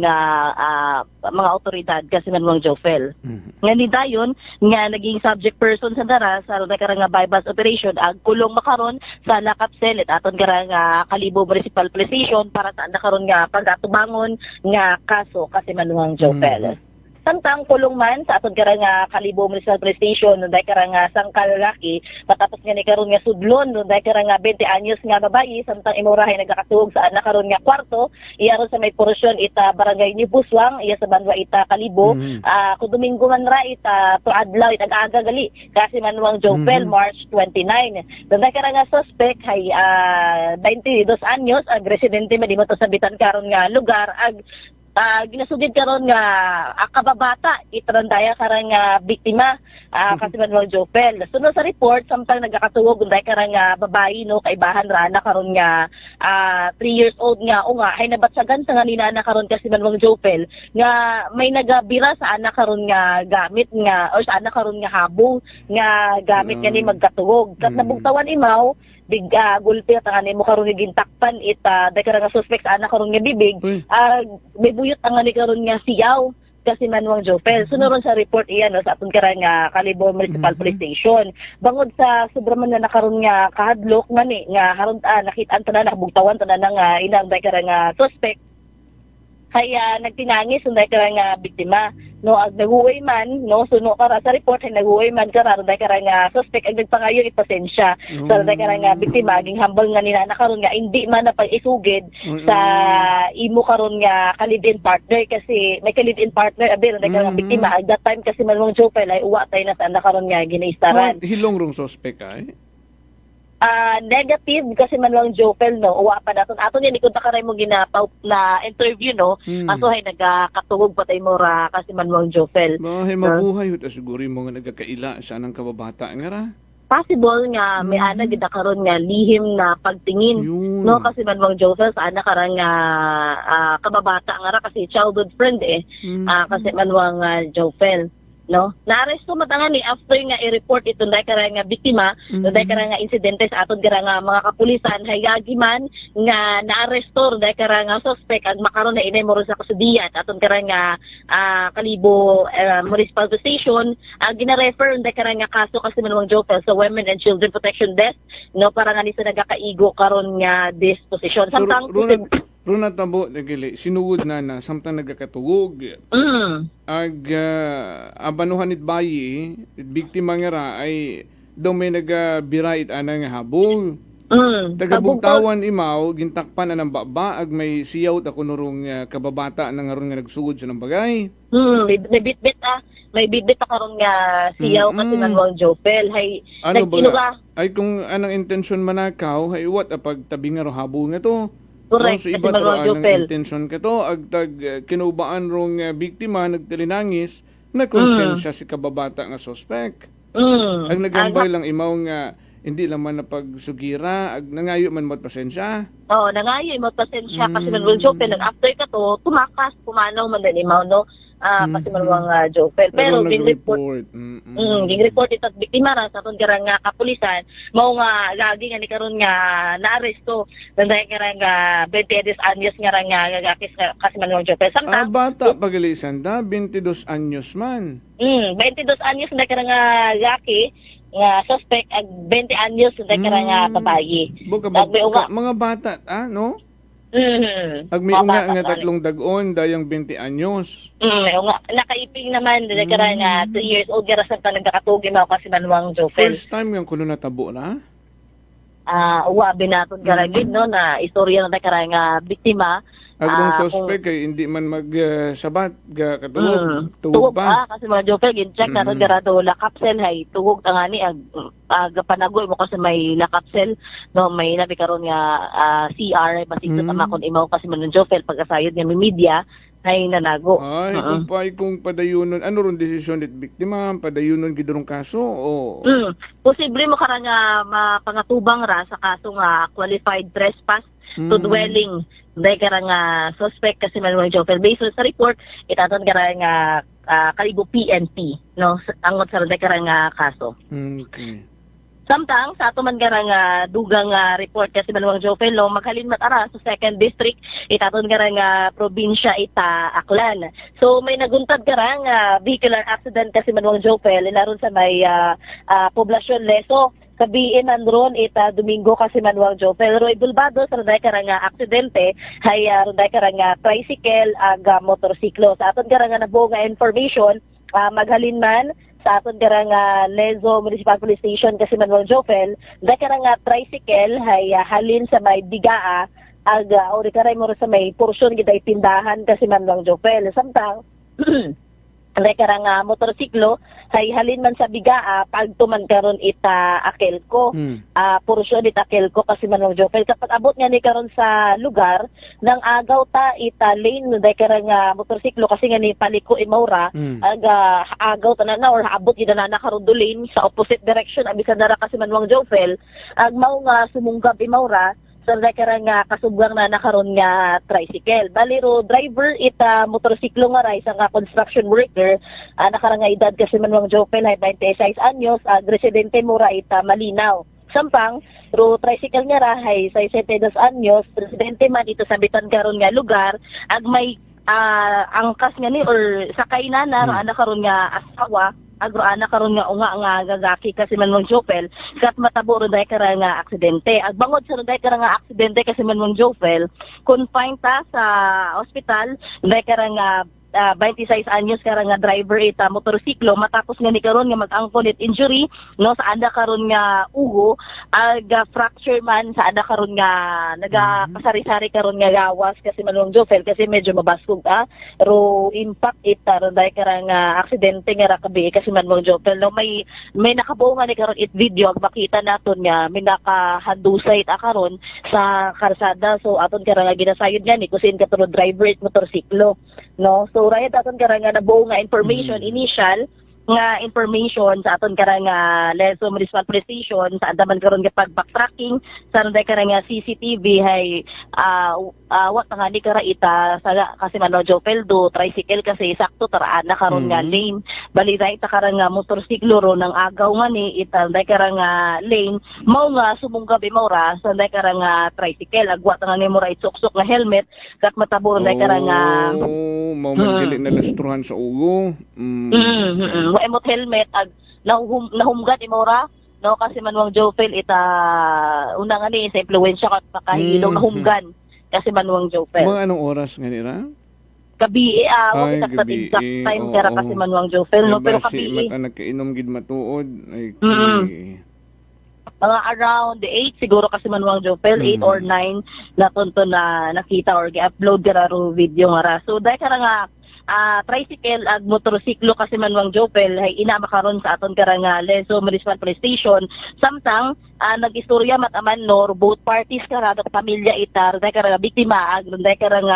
mga otoridad kasi man Jofel. Nga ni dayon nga naging subject person sa dara sa karang nga bypass operation ag kulong makaron sa Lakapsel at aton karang Kalibo Municipal Police Station para sa karon nga pagatubangon nga kaso kasi man Jofel. Samtang kulong man sa aton karang Kalibo Municipal Police Station nunday karang sangkal laki patapos nga ni karon nga sudlon nunday karang 20 anyos nga babayi samtang imurahay nagakatuog sa anak karon nga kwarto iya ron sa may porosyon ita barangay ni Buswang iya sa Banwa ita Kalibo ku Domingo man ra ita tuadlaw ita aga gali kasi Manuang Jofel March 29 nunday karang suspect hay 22 anyos ag residente man to sa bitan karon nga lugar ag ginasugid karon nga kababata itrandaya karang biktima kasi man Jofel. Sunod sa report samtang nagakatuog unday karang babayi no kaibahan ra na karon nga 3 years old nga o nga hay nabatsagan sa kanina na karon kasi man Jofel nga may nagabira sa anak karon nga gamit nga or sa anak karon nga habong nga gamit nga ni magkatuog. Kat nabugtawan imaw gulpi at ang mo karon nga gintakpan ita day karang suspect sa anak karon nga bibig may buyot ang ani karon nga siyaw kasi Manuang Jofel. Sunod sa report iyan no, sa aton karang Kalibo Municipal Police Station. Bangod sa sobraman na nakaroon nga kahadlok nga ni nga haron nakit-an tanan nakabugtawan tanan nga inang day karang suspect kaya nagtinangis unday karang biktima no ag naguway man no suno kara sa report ay naguway man kara unday karang suspect ag nagpangayo ipasensya sa unday karang biktima ging humble nga nila nakaron nga hindi man na pag-isugid sa imo karon nga ka-live-in partner kasi may ka-live-in partner abi unday karang biktima at that time kasi Manong Jofel ay uwa tay na sa nakaron nga ginaistaran hilong rong suspect ay negative kasi Manuang Jofel no uwa pa naton aton ni kun ta karay mo ginapaw na interview no aso hay nagakatugog patay mo ra kasi Manuang Jofel mahay mabuhay ut siguro mo nga nagakaila sa anang kababata nga ra possible nga may ana gid karon nga lihim na pagtingin no kasi Manuang Jofel sa ana karang kababata nga ra kasi childhood friend kasi Manuang Jofel no naaresto matangan ni after nga i-report ito dahil karang nga biktima dahil karang nga insidente sa aton karang mga kapulisan hayagi man nga naaresto dahil karang nga suspect ag makaron na inay mo sa kasudian aton karang nga Kalibo Municipal Station gina-refer dahil karang nga kaso kasi Manuang Jofel sa Women and Children Protection Desk no para nga nisa nagakaigo karon nga disposition samtang Runa tabo dagili sinuwod na samtang nagakatugog ag abanuhan it bayi biktima nga ra ay daw may nagabirait ana nga habol tagabugtawan imaw gintakpan na ng baba ag may siyaw ta kunurong kababata na nga ron nga nagsugod sa ng bagay may bitbit karon nga siyaw kasi Manuang Jofel hay ano ba ay kung anong intensyon manakaw hay what pagtabi nga ro habol nga to correct so, iba Manuang Jofel intention ka to agtag kinubaan rong biktima nagtilinangis na konsensya si kababata nga suspect ang nagambay lang imaw nga hindi lang man napagsugira ag nangayo man mat pasensya nangayo mat pasensya kasi Manuang Jofel after ka to tumakas pumanaw man din imaw no kasi Manuang Jofel pero ging-report ging-report ito biktima ra sa aton karang kapulisan mao nga lagi nga ni karon nga naaresto dahil karang 20 anyos nga ra nga gagakis kasi Manuang Jofel samtang bata pagalisan da 22 anyos man 22 anyos na karang laki nga suspect ag 20 anyos na karang babayi mga bata no ag may unga nga tatlong dag-on dayang 20 anyos. Nakaiping naman dili karang 3 years old gara sa nagkakatugi mao kasi Manuang Jofel. First time yang kuno natabo na? uwa binaton karagid no na istorya na karang biktima. Agong kung- suspect kay hindi man magsabat katulog. Tugog pa. kasi mga Jopel gin-check na garado la capsule hay tugog ta ngani ag panagoy mo kasi may la capsule no may nabi karon nga CR basito tama kun imaw kasi man Jopel pagkasayod nga may media ay nanago. Ay, kung padayunon, ano ron desisyon dit biktima, padayunon gidurong kaso o Posible mo karang nga mapangatubang ra sa kaso nga qualified trespass to dwelling. Dahil karang nga suspect kasi man mga Jopel based on sa report itaton karang nga kalibo PNP no angot sa dahil karang nga kaso. Okay. Samtang sa ato man garang dugang report kasi Manuang Jopel no maghalin matara sa 2nd district itaton garang probinsya ita Aklan. So may naguntad garang vehicular accident kasi Manuang Jopel naron sa may poblasyon Leso. Sabihin nandron ita Domingo kasi Manuang Jopel Roy Bulbado sa runday karang aksidente hay runday karang tricycle ag motorsiklo. Sa aton garang nabuo nga information maghalin man sa aton karang Lezo Municipal Police Station kasi Manuel Jopel da karang tricycle hay halin sa may Bigaa ag ori karay mo sa may porsyon giday tindahan kasi Manuel Jopel samtang da karang motorsiklo hay halin man sa Bigaa pagtuman karon ita Akelco porsyon ita Akelco kasi Manuel Jopel kapag abot nga ni karon sa lugar nang agaw ta ita lane da karang motorsiklo kasi nga ni paliko imaura ag agaw ta na or abot gid na karon do lane sa opposite direction abisan dara kasi Manuel Jopel ag mao nga sumunggab imaura sa karang kasubgang na nakaroon nga tricycle. Baliro driver ita motorsiklo nga ray sa nga construction worker nakarang nga edad kasi Manuang Jopel hay 26 anyos residente mura ita Malinaw. Sampang ro tricycle nga ra hay 62 anyos residente man ito sa bitan karon nga lugar ag may angkas nga ni or sakay na nakaroon nga asawa agro ana karon nga unga nga gagaki kasi Manuang Jopel kat matabo ron dai karang nga aksidente agbangod sa ron dai karang nga aksidente kasi Manuang Jopel confined ta sa ospital dai karang nga 26 anyos karang nga driver ita motorsiklo matapos nga ni karon nga mag-ankle injury no sa anda karon nga ugo ag fracture man sa anda karon nga nagakasari-sari karon nga gawas kasi Manuang Jopel kasi medyo mabaskog ro impact ita ron dai karang nga aksidente nga ra kabi kasi Manuang Jopel no may nakabuo nga ni karon it video ag makita naton nga may nakahandusay ita karon sa karsada so aton karang nga ginasayod nga ni kusin katuro driver it motorsiklo no so right aton karang nga nabuo nga information initial nga information sa aton karang Lezo Municipal Police Station sa andaman karon nga pag-backtracking sa runday karang CCTV hay wat nga ni kara ita sa kasi Manuel Jopel do tricycle kasi sakto taraan na karon nga lane bali ita karang motorsiklo ro nang agaw nga ni ita runday karang lane mao nga sumunggab imaura sa runday karang tricycle agwat nga ni mo ra itsok-sok nga helmet kat matabo runday karang mao man dili na lastruhan sa ugo. Emot helmet ag nahumgad imora no kasi Manuang Jopel ita una nga ni sa impluwensya kat pakahilong nahumgan kasi Manuang Jopel Mga anong oras nga nila? Kabi wag sa exact time kara kasi Manuang Jopel no pero kabi nagkainom gid matuod ay mga around 8 siguro kasi Manuang Jopel 8 or 9 na tonto na nakita or gi-upload gararo video nga ra so dahil kara nga tricycle ag motorsiklo kasi Manuang Jopel hay ina makaron sa aton karang Lezo Municipal Police Station samtang nag-istorya mataman no both parties kara pamilya ita dahil karang biktima ag dahil karang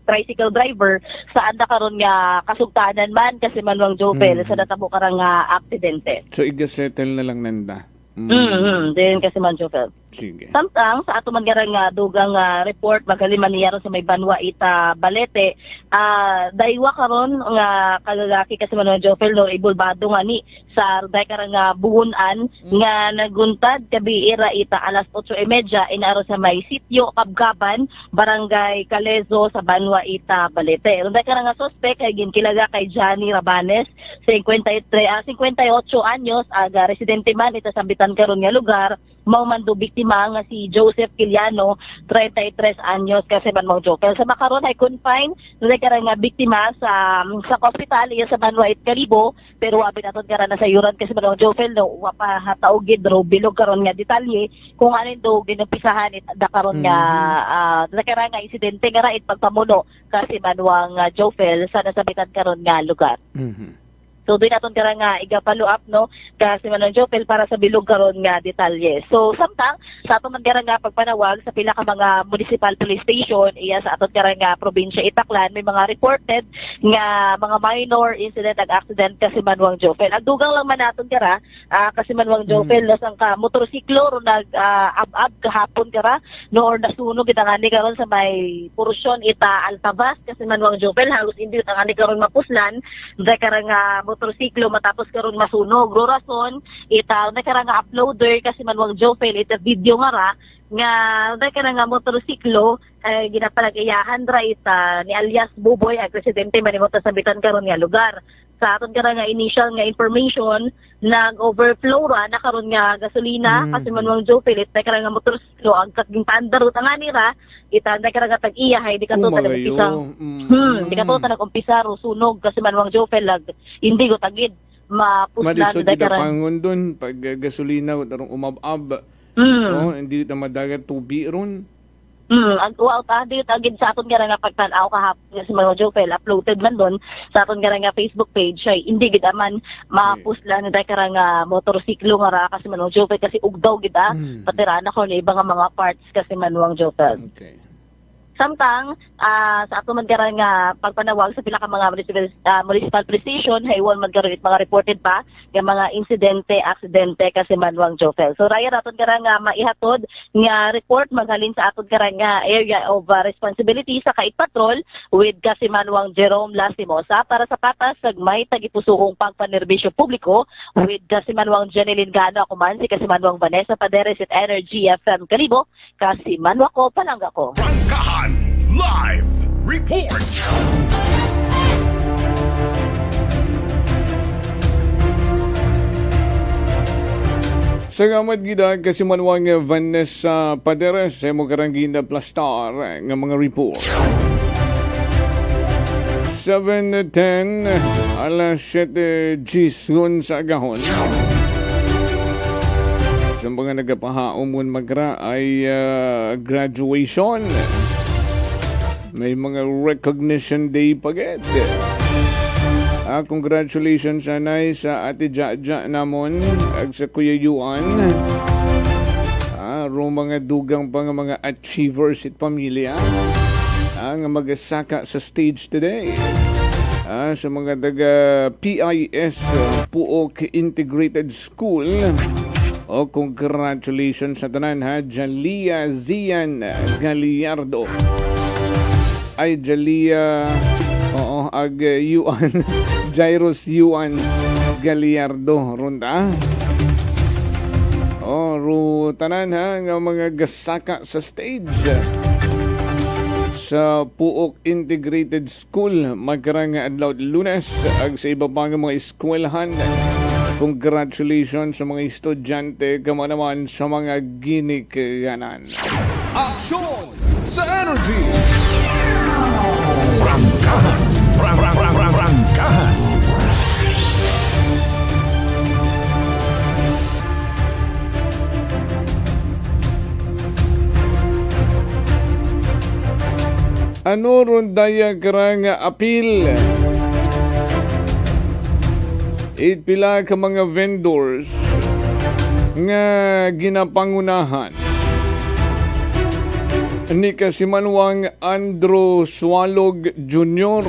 tricycle driver sa anda karon nga kasugtanan man kasi Manuang Jopel sa natabo karang aksidente so iga-settle na lang nanda. Then kasi Manuang Jopel sige. Samtang sa ato man garang dugang report magaliman niya sa may Banwa ita Balete daywa karon nga kagagaki kasi Manuang Jopel no ibulbado nga ni sa day karang buhunan nga naguntad kabi ira ita alas 8:30 inaro sa may sitio Kabgaban barangay Calezo sa Banwa ita Balete day karang suspect kay ginkilaga kay Johnny Rabanes 58 anyos aga residente man ita sa bitan karon nga lugar mao man do biktima nga si Joseph Quiliano 33 anyos kasi man mao Jopel sa makaron ay confine kara nga biktima sa hospital iya sa Banwait Kalibo pero abi naton kara na sa yuran kasi man mao Jopel no wa pa hataugid ro bilog karon nga detalye kung ano do ginumpisahan da karon nga kara nga insidente nga rait pagpamuno kasi manwang Jopel sa nasabitan karon nga lugar. So doon naton kara nga iga-follow up no kasi manong Jopel para sa bilog karon nga detalye. So samtang sa aton man kara nga pagpanawag sa pila ka mga municipal police station iya sa aton kara nga probinsya Itaklan may mga reported nga mga minor incident ag accident kasi manwang Jopel. Ang dugang lang man naton kara kasi manwang Jopel lasang ka motorsiklo ro nag ab-ab kahapon kara no or nasunog itangani karon sa may porosyon ita Altavas kasi manwang Jopel halos hindi itangani karon mapuslan dahil kara nga motorsiklo matapos karon masunog. Ro rason ita nakara nga uploader kasi manwang Jopel ita video nga nakara nga motorsiklo ginapalagayahan ra ita ni alias Buboy ang presidente manimot sa bitan karon nga lugar. Sa aton kara nga initial nga information nag-overflow ra na karon nga gasolina kasi manwang Jopel ita kara nga motorsiklo ang kagingpandar utangani ra ita nakara nga tag-iya hay di kato di kato nag-umpisa ro sunog kasi manwang Jopel hindi go tagid mapuslan Madisod kita pangon doon pag gasolina o tarong umabab no hindi na madagat tubi ron. Ang wow tagid sa aton nga pagtan-aw kahapon kasi mga Jopel uploaded man doon sa aton nga Facebook page ay hindi gid man mapuslan dahil kara nga motorsiklo nga ra kasi manong Jopel kasi ugdaw gid patirana ko ni ibang mga parts kasi manwang Jopel. Okay. Samtang sa ato man nga pagpanawag sa pila ka mga municipal police station haywan man karon mga reported pa nga mga aksidente kasi manwang Jopel. So raya naton nga maihatod nga report maghalin sa aton nga area of responsibility sa Kait Patrol with kasi manwang Jerome Lastimosa para sa patas sa may tagipusuhong pagpanerbisyo publiko with kasi manwang Jeneline Gano ako man si kasi manwang Vanessa Paderes at Energy FM Kalibo kasi manwa ko palangga ko. Rangkahan Live Report. Salamat gida kasi manwang Vanessa Paderes sa mo karang ginda plastar nga mga report. 7:10 alas 7:10 sa agahon. Sa mga nagapahaumon magra ay graduation. May mga recognition day pagit. Congratulations anay sa Ate Jaja namon ag sa Kuya Yuan. Ro mga dugang pa nga mga achievers at pamilya ang magasaka sa stage today. Sa mga taga PIS Puok Integrated School. Congratulations sa tanan ha. Jalia Zian Galiardo. Ay Jalia ag Yuan Jairus Yuan Galiardo ronda. Ro tanan ha nga mga gasaka sa stage sa Puok Integrated School magkarang adlaw Lunes ag sa iba pang mga eskwelahan. Congratulations sa mga estudyante kamo naman sa mga ginikanan. Aksyon sa Energy. Rangkahan. Rangkahan. Ano ron daya karang apil? Pila ka mga vendors nga ginapangunahan ni kasimanwang Andrew Swalog Jr.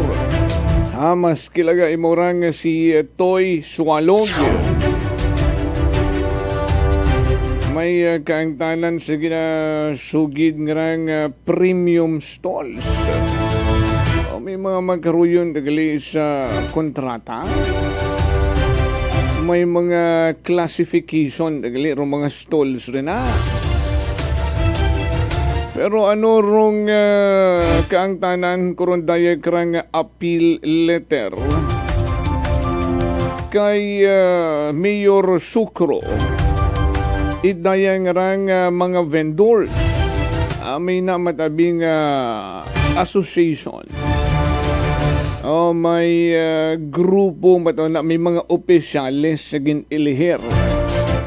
Mas kilaga imorang si Toy Swalog. May kaangtanan sa ginasugid nga premium stalls. May mga magkaruyon tagali sa kontrata. May mga classification tagali ro mga stalls rin na. Pero ano rong kaangtanan kuron daya karang appeal letter kay Mayor Sucro idayang rang mga vendors. May namatabing association. May grupo na may mga opisyales sa ginilihir,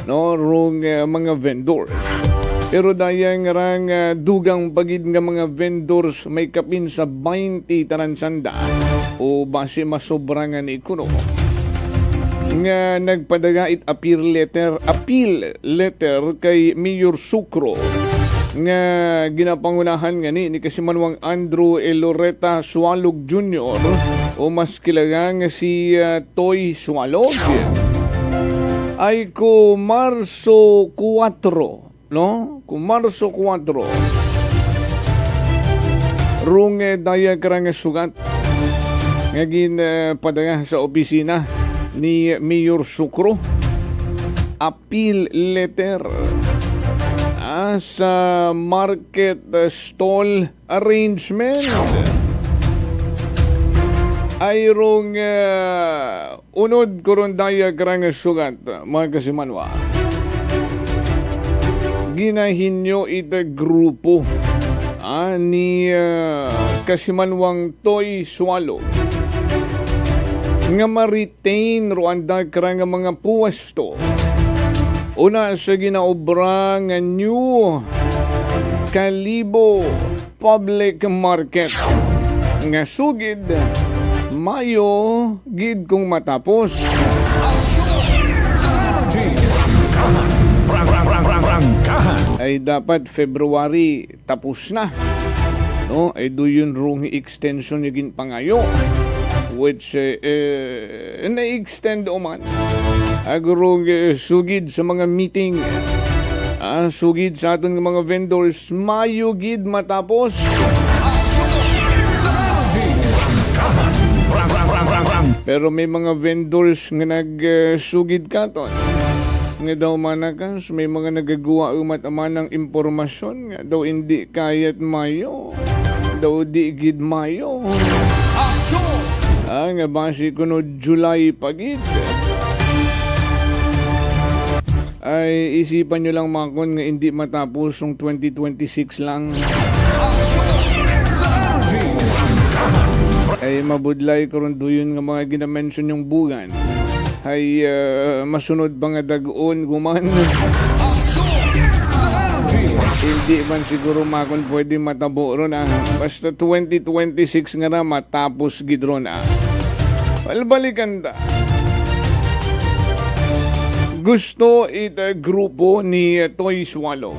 no, rong mga vendors. Pero dayang rang dugang pagid nga mga vendors may kapin sa 20 taransanda o base masobrangan ni kuno nga nagpadagait appeal letter kay Mayor Sucro nga ginapangunahan nga ni Kasimanwang Andrew Eloreta Sualog Jr. o mas kilagang si Toy Sualog ay ko Marso 4, no? Kung Marso 4 rung daya karang sugat nga ginpadaga sa opisina ni Mayor Sucro appeal letter sa market stall arrangement ay rong unod koron daya karang sugat mga kasimanwa. Ginahinyo ita grupo ni Kasimanwang Toy Swallow nga ma-retain roanda karang mga puwesto. Una sa ginaobra nga New Kalibo Public Market nga sugid Mayo gid kung matapos. Ay dapat February tapos na. No, ay doon rong extension yung pangayo which na-extend oman agurong sugid sa mga meeting sugid sa aton ng mga vendors Mayo gid matapos. Pero may mga vendors nga nagsugid katon nga daw manakas may mga nagagawa umat aman ng impormasyon nga daw hindi kayat Mayo daw di gid Mayo nga base kuno July pagid ay isipan nyo lang makon nga hindi matapos yung 2026 lang ay mabudlay karon duyon nga mga ginamention yung bugan ay masunod ba nga dagoon guman hindi man siguro makon pwede matabo ron basta 2026 nga na matapos gidron palbalikan ta gusto ita grupo ni Toy Swallow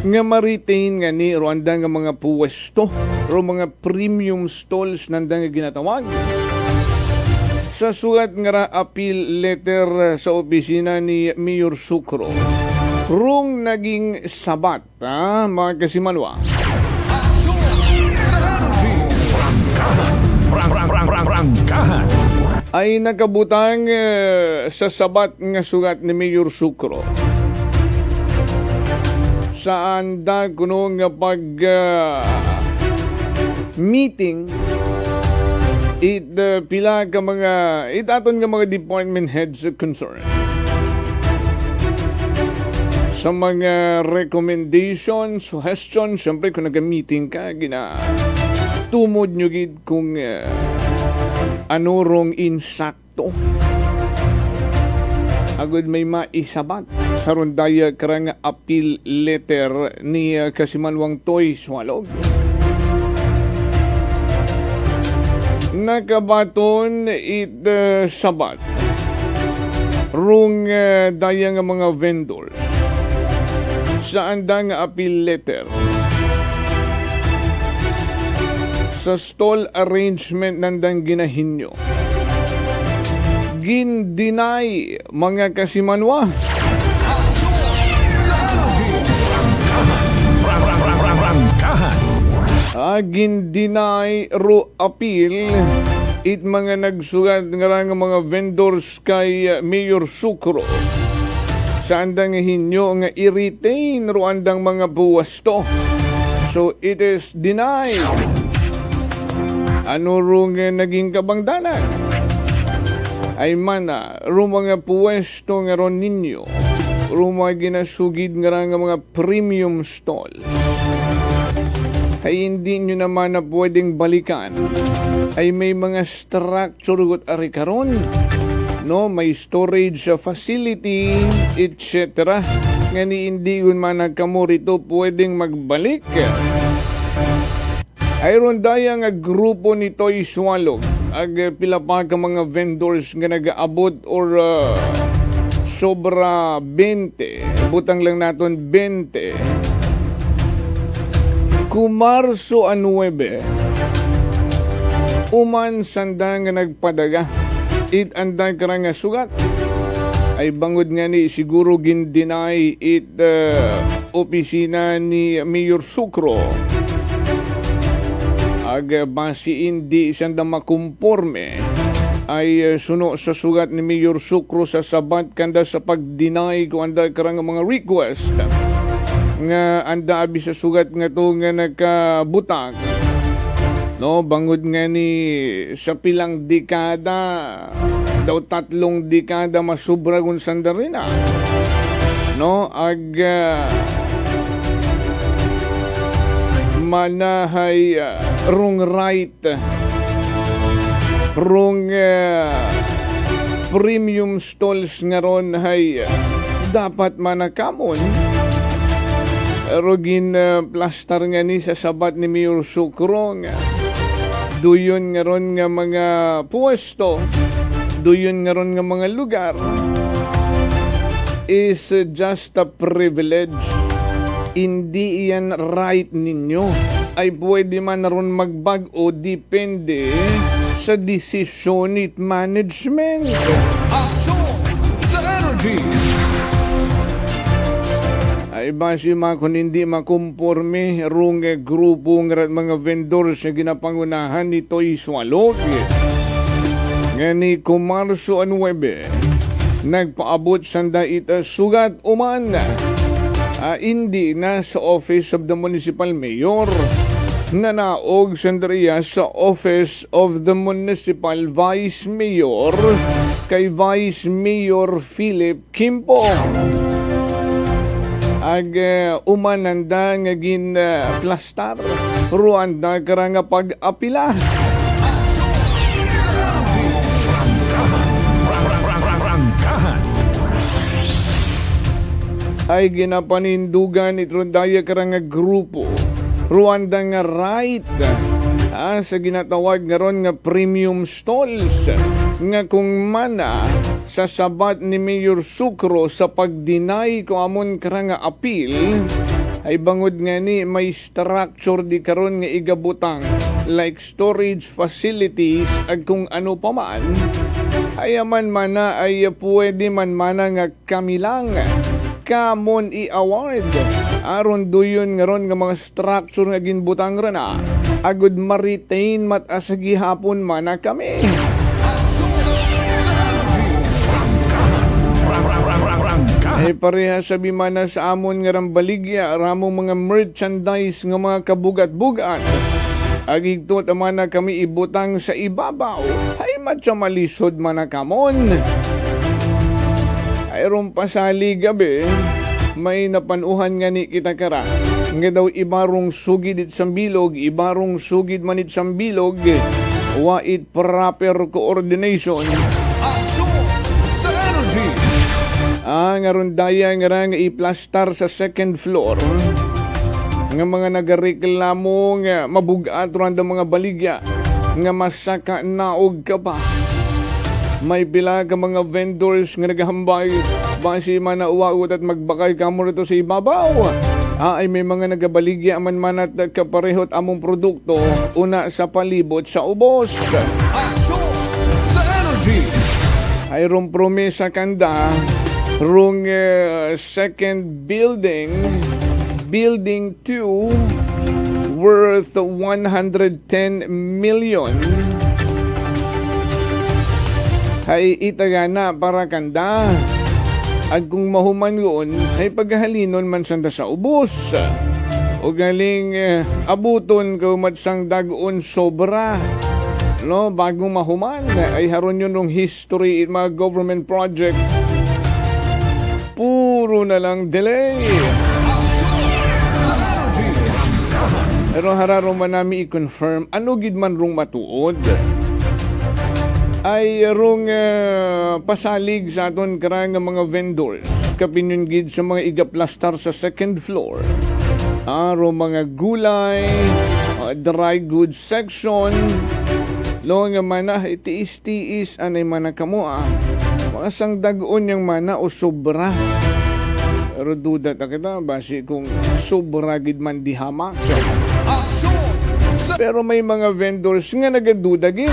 nga ma-retain nga ni Rwanda nga mga puwesto o mga premium stalls nanda nga ginatawag sa sugat nga appeal letter sa opisina ni Mayor Sucro rung naging sabat mga kasimanwa ay nakabutang sa sabat nga sugat ni Mayor Sucro saan da kuno nga pag meeting pila ka mga aton nga mga department heads concerned sa mga recommendation, suggestion, syempre kung nag-meeting ka, tumod nyo gid kung ano rong insakto. Agad may maisabat sa rondaya karang appeal letter ni Kasimanwang Toy Swalog. Nakabaton sabat rung daya nga mga vendors sa andang appeal letter sa stall arrangement nandang ginahinyo gin-deny mga kasimanwa gin-deny ro appeal it mga nagsugat nga mga vendors kay Mayor Sucro sa andang hinyo nga i-retain ro andang mga buwasto. So it is denied. Ano rong naging kabangdanan? Ay mana ro mga puwesto nga ron ninyo Rumay ginasugid nga mga premium stalls. Ay hindi nyo naman na pwedeng balikan. Ay may mga structure gut ari karon. No, may storage facility, etc. Nga ni hindi yun man nagkamo rito pwedeng magbalik. Ayron daya nga grupo ni Toy Swalog. Ag pila pa ka mga vendors nga nag-aabot or sobra 20. Butang lang naton 20. Kumarso 9. Uman sanda nga nagpadaga. It anday ka nga sugat. Ay bangod nga ni siguro gindinay it opisina ni Mayor Sucro. Ag basi hindi siyang makumporme ay suno sa sugat ni Mayor Sucro sa sabat kanda sa pag-deny ko anda karang mga request nga anda abi sa sugat nga to nga nagkabutang. No, bangod nga ni sa pilang dekada daw 3 dekada masubra kung sanda rin no, ag manahay wrong right wrong premium stalls nga ron hay dapat manakamon rogin plaster nga ni sa sabat ni Mayor Sucro nga duyon nga ron nga mga puesto duyon nga ron nga mga lugar is just a privilege. Hindi yan right ninyo. Ay pwede man na ron magbag-o depende sa desisyon at management. Action sa energy! Ay basi kung hindi makumporme rong grupo ng mga vendors na ginapangunahan ni Toy Swalog. Ngani Kumarso 9, nagpaabot sanda ita sugat uman hindi na sa Office of the Municipal Mayor na naog sandariya sa Office of the Municipal Vice Mayor kay Vice Mayor Philip Kimpo. Ag umananda nga gin plastar ruanda kara nga pag-apila. Ay ginapanindugan itong daya karang grupo Rwanda nga right sa ginatawag nga ron nga premium stalls nga kung mana sa sabat ni Mayor Sucro sa pag-deny ko amon karang nga appeal ay bangod nga ni may structure di karon nga igabutang like storage facilities ag kung ano pa man ay man mana ay pwede man mana nga kami lang kamon i-award aron duyon nga ron nga mga structure nga ginbutang rana agud ma-retain mat asagi hapon man na kami. Ay pareha sabi man na sa amon nga rambaligya ramong mga merchandise nga mga kabugat-bugat agigtot man na kami ibutang sa ibabaw ay matsa malisod man na kamon. Ayron pa sa gabi, may napanuhan nga ni kita kara. Nga daw ibarong sugid it sambilog, ibarong sugid man it sambilog, wa it proper coordination. Action sa energy! Nga ron daya nga i-plastar sa second floor. Nga mga nagareklamo nga mabugat ron mga baligya nga masaka naog ka pa. May pila ka mga vendors nga naghambay basi man na uwaot at magbakay kamo rito sa ibabaw. Ay may mga nagabaligya man at kaparehot among produkto una sa palibot sa ubos. Action sa energy! Ay rong promesa kanda rong second building 2 worth 110 million. Ay itaga na para kanda. At kung mahuman yun, ay paghahalinon man sanda sa ubos. O galing abuton ka matsang dagon sobra. No, bago mahuman, ay haron yun ng history in mga government project. puro na lang delay. Pero hararo man nami i-confirm, ano gid man rong matuod ay rong pasalig sa aton karang mga vendors kapinyon gid sa mga igaplastar sa second floor. Aro mga gulay, dry goods section, lo nga mana itiis-tiis anay mana kamo Masang dagon yung mana o sobra. Pero duda ta kita basi kung sobra gid man di hamak. Pero may mga vendors nga nagaduda gid.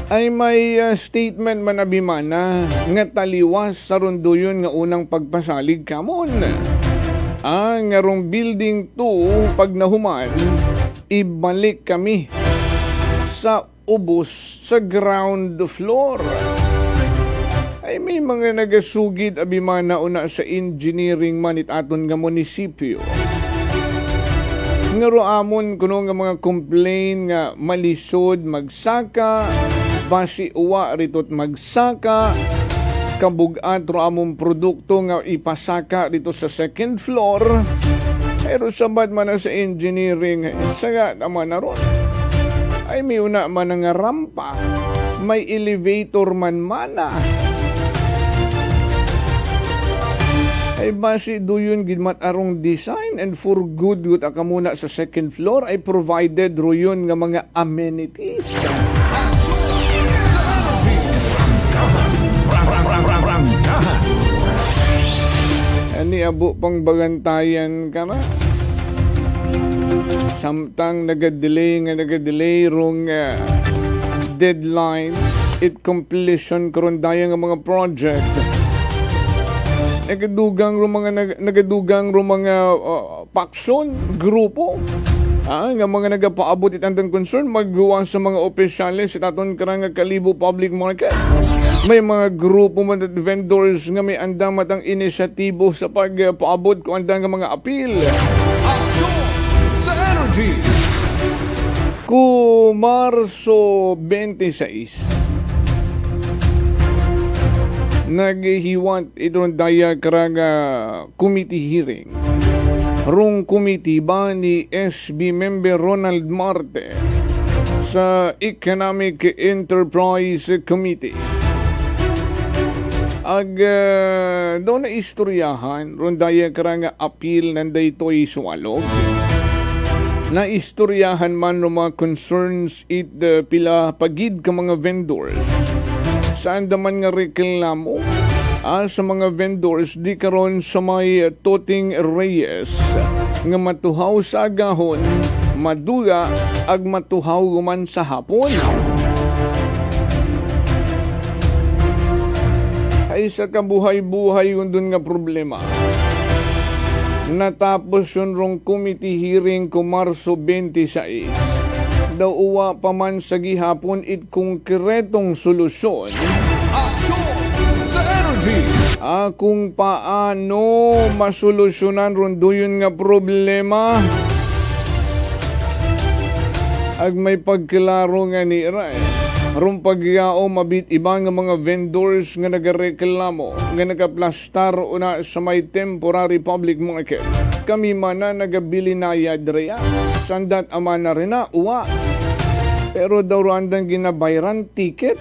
Ay may statement man abimana nga taliwas sa rondoyon nga unang pagpasalig kamon. Ang ngarong building 2 pag nahuman, ibalik kami sa ubos sa ground floor. Ay may mga nagasugid abimana una sa engineering manit aton nga munisipyo. Ngaro amon kuno nga mga complain nga malisod magsaka, basi uwa ritot magsaka, kabugat ro among produkto nga ipasaka dito sa second floor. Pero sabad man na sa engineering, sagat man na ron. Ay may una man nga rampa, may elevator man mana. Ay basi doon gidmat arong design and for good akamuna sa second floor ay provided ro yun nga mga amenities. Ani abo pang bagantayan ka na. Samtang nagadelay rong deadline it completion karon daya nga mga project. Nagadugang ro mga paksyon, grupo. Nga mga nagapaabot itandang concern magguwa sa mga opisyalis sa aton karang Kalibo Public Market. May mga grupo man at vendors nga may andam matang inisyatibo sa pagpaabot ko andang nga mga appeal. Sa Energy. Ku Marso 26 naghihiwat itong daya karang committee hearing. Rung committee ba ni SB member Ronald Marte sa Economic Enterprise Committee. Daw na istoryahan ron daya karang appeal nanday to'y sualog. Na istoryahan man ng mga concerns pila pagid ka mga vendors. Saan daman nga reklamo sa mga vendors di karon sa may Toting Reyes nga matuhaw sa agahon, maduga ag matuhaw man sa hapon. Ay sa kabuhay-buhay yun dun nga problema. Natapos yun rong committee hearing ko Marso 26. Daw uwa pa man sa gihapon it konkretong solusyon. Aksyon sa Energy. Kung paano masolusyonan ron doon nga problema. Ag may pagklaro nga ni Ray. Rong pagyao mabit iba nga mga vendors nga nagareklamo nga nagaplastar una sa may temporary public market. Kami man na nagabili na yadreya. Sandat ama na rin na uwa. Pero daw randang ginabayran ticket.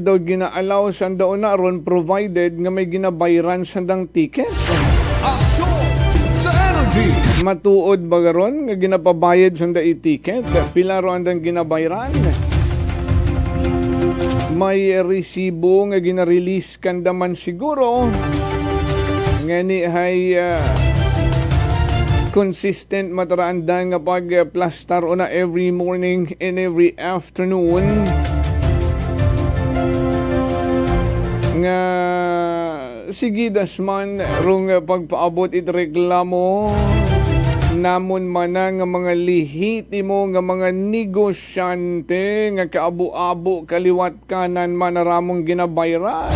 Daw ginaalaw sanda na ron provided nga may ginabayran sandang ticket. Matuod ba garon nga ginapabayad sanda i-ticket? Pila ro andang ginabayran? May resibo nga ginarelease kanda man siguro. Nga ni hay consistent mataraanda nga pag-plastar o na every morning and every afternoon. Nga sigidas man rong pagpaabot itreklamo namon man nga mga lihitimo nga mga negosyante nga kaabu-abo kaliwat kanan man ramong ginabayran.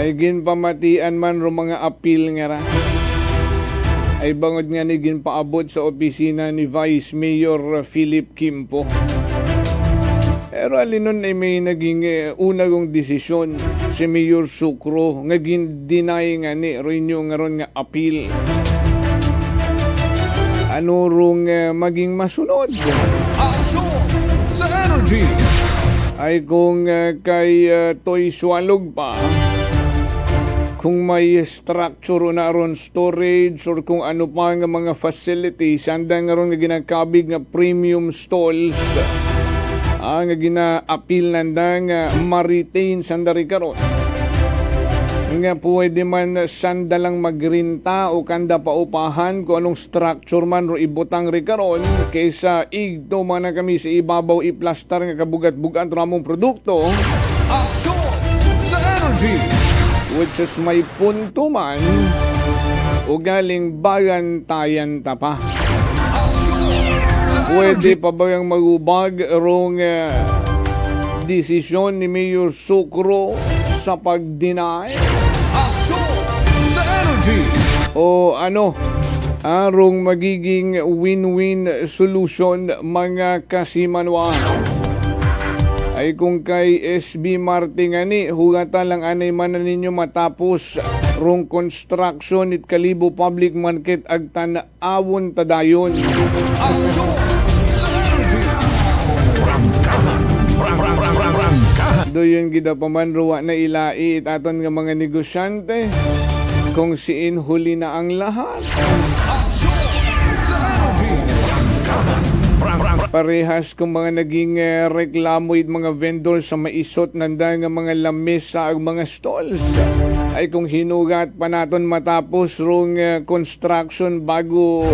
ay ginpamatian man ro mga apil nga ra. Ay bangod nga ni ginpaabot sa opisina ni Vice Mayor Philip Kimpo. Pero alinon ay may naging una kong desisyon si Mayor Sucro nga gin-deny nga ni rinyo nga ron nga appeal. Ano rong maging masunod? Aksyon sa Energy! Ay kung kay Toy Swalog pa, kung may structure na ron storage or kung ano pa nga mga facilities, anda nga ron nga ginakabig nga premium stalls, nga gina-appeal nanda nga ma-retain sandari karon. Nga pwede man sanda lang magrinta o kanda paupahan kung anong structure man ro ibutang ri karon kaysa igto man na kami sa ibabaw iplastar nga kabugat-bugat ramong produkto. Aksyon sa Energy! Which is may punto man o galing bagantayan ta pa. Pwede pa ba yung magubag rong desisyon ni Mayor Sucro sa pag-deny? Aksyon sa Energy! O ano, arong magiging win-win solution mga kasimanwa? Ay kung kay SB Marti nga ni, hugatan lang anay man na ninyo matapos rong construction it Kalibo Public Market ag tanaawon tadayon. Aksyon sa Energy! Doon gida pamanruwa na ilai itaton nga mga negosyante kung siin huli na ang lahat. Aksyon sa Energy! Parehas kung mga naging reklamo it mga vendor sa maisot nanda nga mga lamesa ag mga stalls. Ay kung hinugat pa naton matapos rong construction bago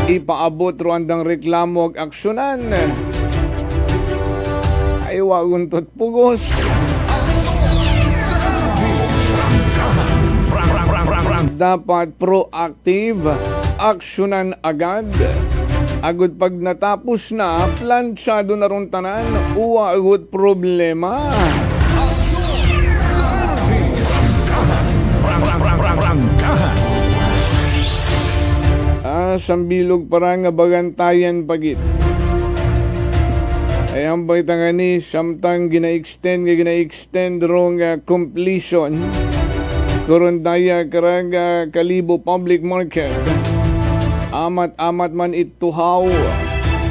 ipaabot ro andang reklamo ag aksyonan. Ay waguntot pugos. Dapat proactive, aksyonan agad. Agud pag natapos na, plansyado na ron tanan, uwa agud problema. Sambilog para nga bagantayan pagit. Ay ang baita ni samtang gina-extend rong completion kurundaya karang Kalibo Public Market. Amat man ituhaw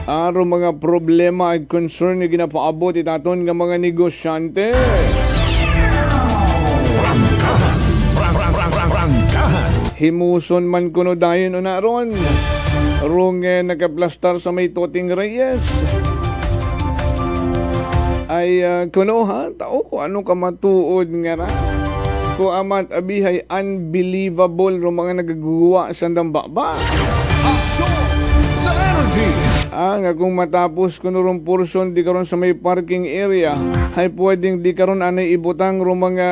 aro mga problema at concern nga ginapaabot itaton nga mga negosyante. Himuson man kuno dayon o naron rong nakaplastar sa may Toting Reyes. Ay kuno ha, tao ko anong kamatuod nga ra. Ko amat abihay unbelievable ro mga nagagawa sa dambaba. Aksyon sa Energy! Nga kung matapos kuno rong portion di karon sa may parking area, ay pwedeng di karon anay ibutang ro mga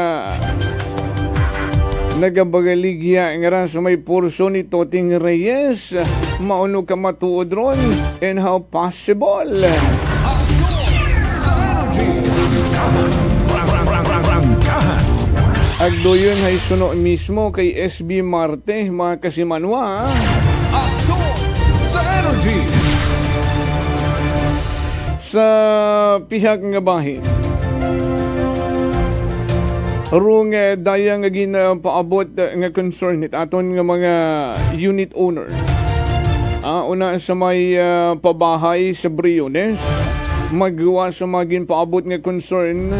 nagabagaligya nga ran sa may portion ni Toting Reyes. Mauno ka matuod ron and how possible? Agdoyon ay suno mismo kay SB Marte, mga kasimanwa. Aksyon sa Energy! Sa pihak nga bahin, rung daya nga ginapaabot nga concern it aton nga mga unit owner. Una sa may pabahay sa Briones, magawa sa mga ginpaabot nga concern.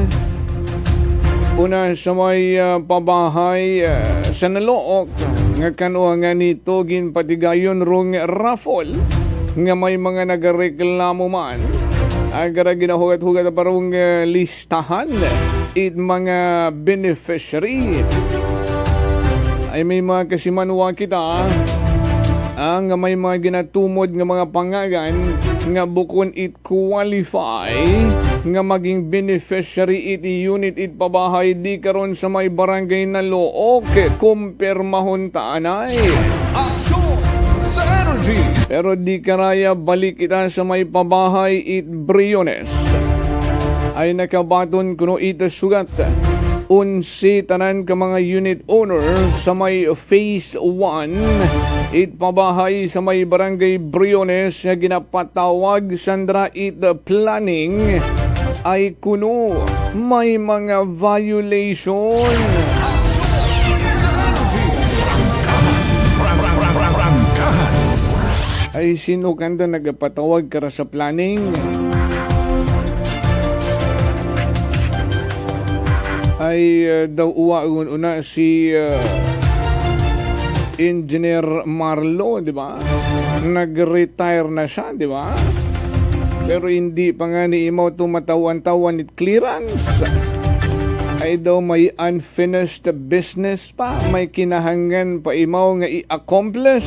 Una sa may pabahay sa Nalook, nga kanwa nga nito ginpatigayon rong raffle nga may mga nagareklamo man. Agara ginahugat-hugat parang listahan it mga beneficiary. Ay may mga kasimanwa kita ang may mga ginatumod nga mga pangagan nga bukon it qualify nga maging beneficiary it unit it pabahay di karon sa may barangay na Look kumpirmahon taanay. Aksyon sa Energy! Pero di karaya balik ita sa may pabahay it Briones. Ay nakabaton kuno ito sugat unsi tanan ka mga unit owner sa may Phase 1 itpabahay sa may Barangay Briones nga ginapatawag Sandra it planning ay kuno may mga violation. Ay sino kanda nagpatawag kara sa planning? Ay daw uwa una si Engineer Marlo, di ba? Nag-retire na siya, di ba? Pero hindi pa nga ni imaw tumatawan-tawan it clearance. Ay daw may unfinished business pa, may kinahangan pa imaw nga i-accomplish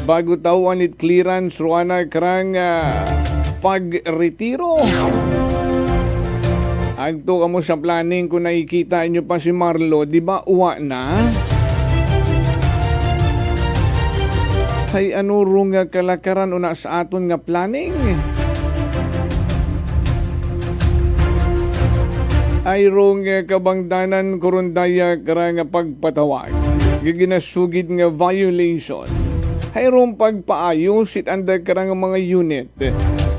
bago tawan it clearance ruana karang pag-retiro. Agto kamo sa planning kung nakikita nyo pa si Marlo, di ba uwa na? Ay ano rung kalakaran una sa aton nga planning? Ay rung kabangdanan kurundaya karang pagpatawag. Giginasugid nga violation. Ay rung pagpaayos it anda karang mga unit.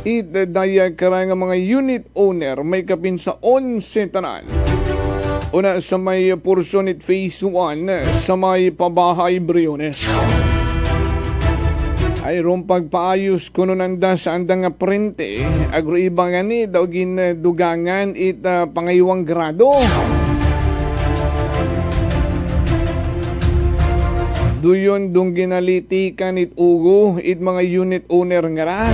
It daya karang mga unit owner may kapin sa 11 tanan. Una sa may portion it Phase 1 sa may Pabahay Briones. Ay rong pagpaayos kuno nanda sa andang nga prente agro iba nga ni daw ginugangan it pangaywang grado. Duyon dong ginalitikan it ugo it mga unit owner nga ra.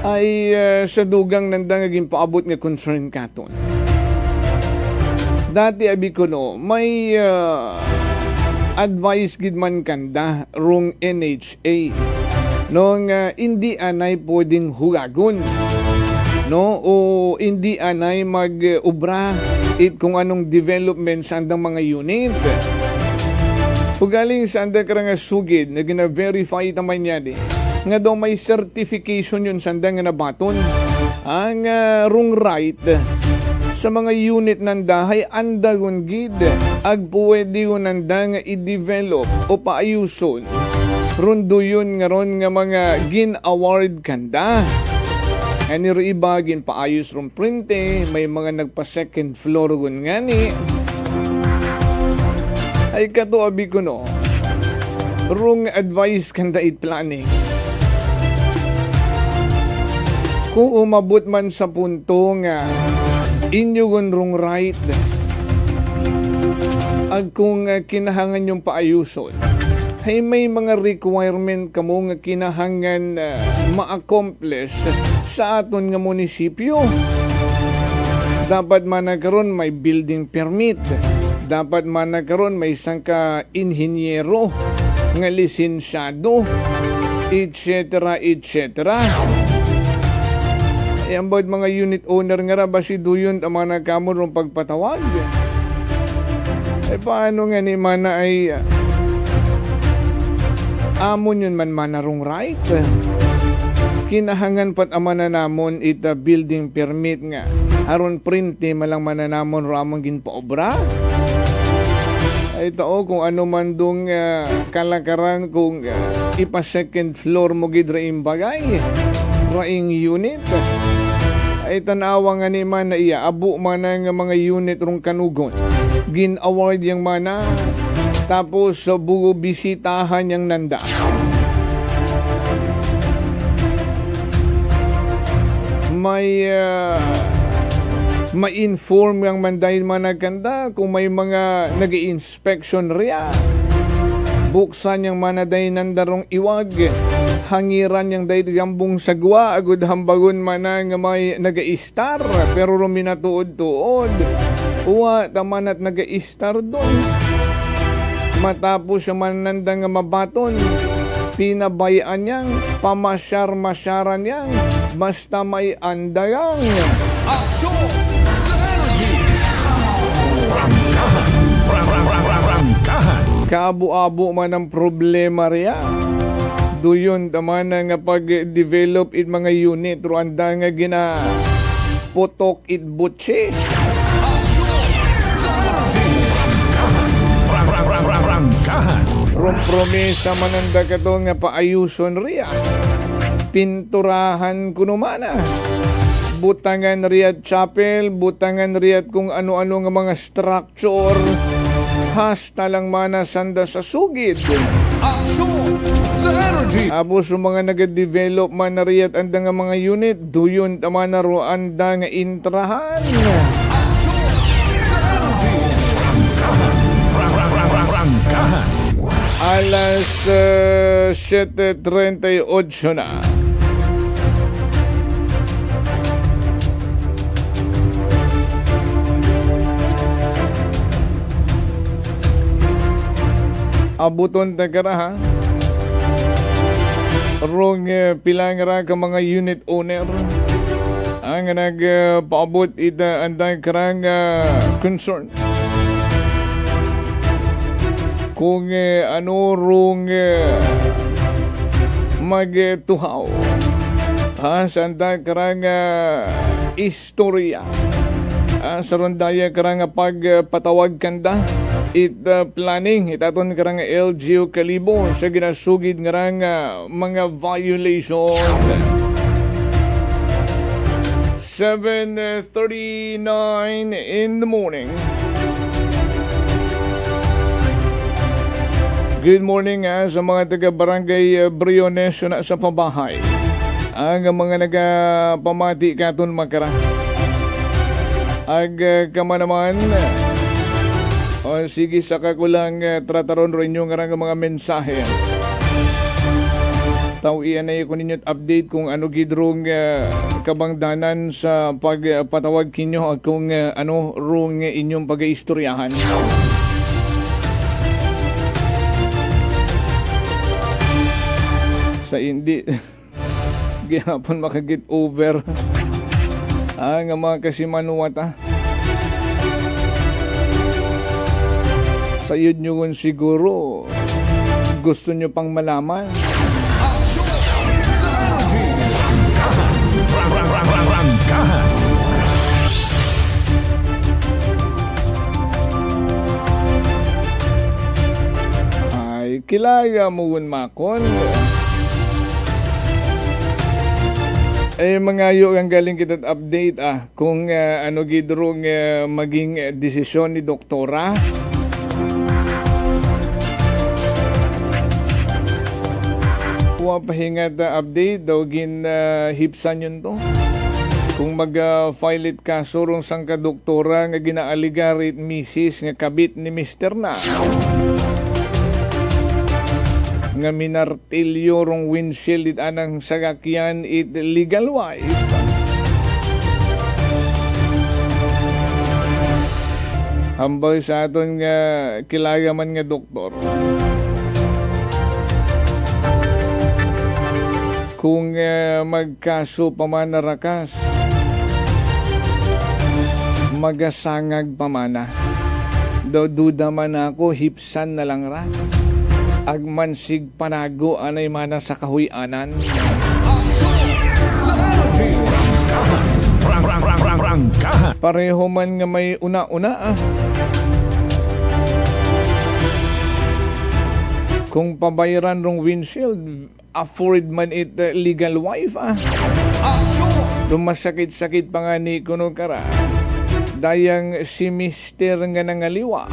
Ay sa dugang nanda nga ginpaabot nga concern katon. Dati abi kuno may advice gid man kanda rong NHA nung hindi anay pwedeng hugagon no o hindi anay mag-ubra it kung anong development sa andang mga unit. Ugaling sa andang karang sugid na gina-verify naman yan nga daw may certification yun sa andang nga nabaton ang rong right sa mga unit nanda hay andagon gid ag pwede yun nanda nga i-develop o paayuson rundo yun nga ron nga mga gin-award kanda. Ani ro iba ginpaayos ron printe may mga nagpa second floor gun nga ni ay kato abi ko no rong advice kanda it planning. Kung umabot man sa punto nga inyo gunrong right ag kung kinahangan yung paayuson ay may mga requirement kamo nga kinahangan ma-accomplish sa aton nga munisipyo. Dapat man nagkaroon may building permit, dapat man nagkaroon may isang ka inhinyero nga lisensyado, etc. etc. Ang bawat mga unit owner nga ra ba si duyon ang mga nagkamon rong pagpatawag? Paano nga ni mana ay amon yun man manarong right? Kinahangan pat amana namon ita building permit nga aron printe malang mananamon ro among ginpaobra? Ay tao kung ano man dong kalakaran kung ipa second floor mo gid ra imbagay raing unit. Ay tanawa nga ni man na iya abo man nga mga unit rong kanugon gin-award yang mana tapos sa bugo bisitahan yang nanda may ma-inform yang mandayin managanda kung may mga nag-i-inspection riya buksan yang manaday nandarong iwag hangiran yang dahil gambong sagwa agud hambagon mana nga may naga-istar pero ruminatuod-tuod uwa taman at naga-istar doon matapos yung mananda nga mabaton pinabayaan niyang pamasyar-masyaran niyang basta may andayang aksyon sa energy. Kaabu-abo man ang problema riya. Duyon taman nga pag-develop it mga unit ro anda nga gina putok it butche. Promesa mananda ka to nga paayuson riya. Pinturahan kuno mana. Butangan riyad chapel, butangan riyad kung ano-ano nga mga structure. Hasta lang mana sanda sa sugid. Aksyon sa energy. Apos yung mga nag-develop man na riyad anda nga mga unit, duyon tama na ro anda nga intrahan. Alas 7:38 na. Abuton tagara ha. Rong pilang ra ka mga unit owner. Ang nagpaabot ita anday karang concern. Kung ano rong magtuhaw. Sanda karang istorya. Sa rondaya karang pagpatawag kanda. Planning itaton karang LGU Kalibo sa ginasugid nga mga violation. 7:39 in the morning. Good morning sa mga taga-barangay Briones na sa pabahay. Ang mga nagapamati katon makara. Ag kama naman. O sige, saka ko lang trataron rin yung mga mensahe. Tao iyan na ko ninyo't update kung ano gidrong kabangdanan sa pagpatawag kinyo at kung ano rong inyong pag-iistoryahan. Sa hindi gihapon makagit over ang mga kasimanuwata. Sayod nyo kung siguro gusto nyo pang malaman. Ay, kilala mo kung makon. Mga yung ang galing kita update kung ano gidrong maging desisyon ni doktora. Pahingat update daw hipsan yun to. Kung mag-file it kaso rong sang kadoktora nga ginaaligarit misis nga kabit ni Mr. na. Nga minartilyo rong windshield it anang sagakyan it legal wife. Hambal sa aton nga kilagaman nga doktor. Kung magkaso pa man na rakas, magasangag pa man na. Duda man ako, hipsan na lang ra. Agmansig panago, anay mana sa kahuyanan. Pareho man nga may una-una Kung pabayaran rong windshield, afford man it legal wife Lumasakit-sakit pa nga ni kuno kara. Dayang si Mister nga nangaliwa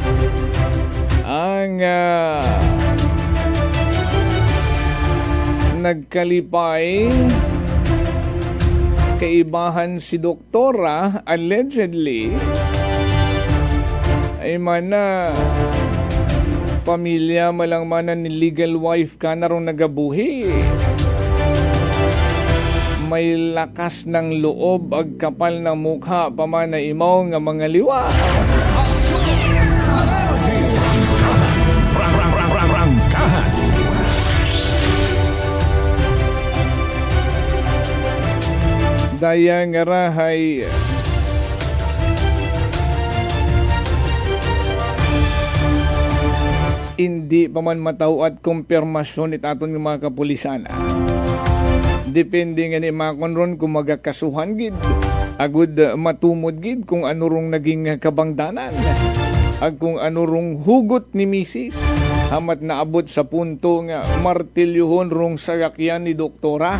ang nagkalipay kaibahan si doktora allegedly ay mana pamilya malang mana ni legal wife ka na rong nagabuhi. May lakas ng loob ag kapal ng mukha pa man na imaw nga mga liwa. Daya nga rahay hindi pa man mataw at kumpirmasyon itaton ng mga kapulisan. Depende nga ni Makonron kung magakasuhan gid. Agud matumod gid kung ano rong naging kabangdanan. Ag kung ano rong hugot ni Mrs. Hamat naabot sa punto nga martilyuhon rong sayakyan ni doktora.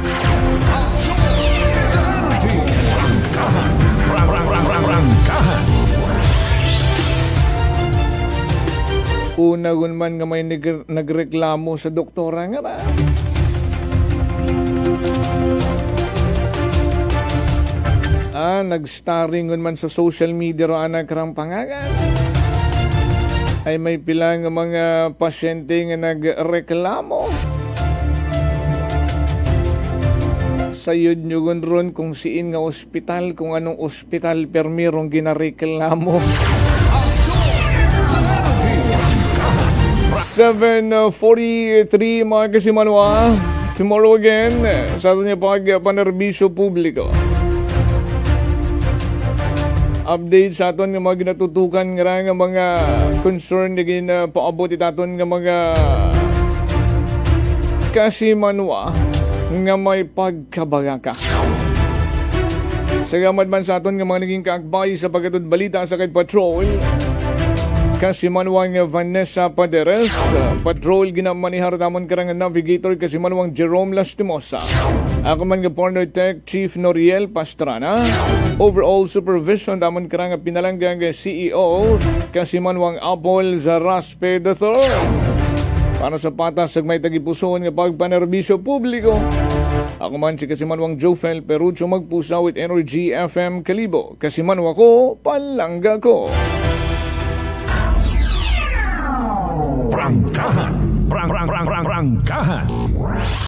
Una man nga may nagreklamo sa doktora nga ba? Nag-starring man sa social media ro anak karang pangagan. Ay may pila nga mga pasyente nga nagreklamo. Sayod nyo ron kung siin nga ospital, kung anong ospital permirong ginareklamo. 7:43 mga kasimanwa. Tomorrow again, sa atin niya panerbisyo publiko. Update sa aton nga mga ginatutukan nga mga concern na ginapaabot itaton nga mga kasimanwa nga may pagkabagaka. Sagamad man sa aton nga mga naging kaakbay sa pagkatod balita sa Kite Patrol. Kasimanwang Vanessa Paderes, patrol ginamanihar tamon karang navigator Kasimanwang Jerome Lastimosa. Ako man nga partner tech Chief Noriel Pastrana. Overall supervision tamon karang pinalanggang CEO Kasimanwang Apol Zaraspe III. Para sa patas may tagipusoon nga pagpanerbisyo publiko. Ako man si Kasimanwang Jofel Perucho magpusa with Energy FM Kalibo. Kasimanwa ko, palangga ko. Prangkahan. Prangkahan.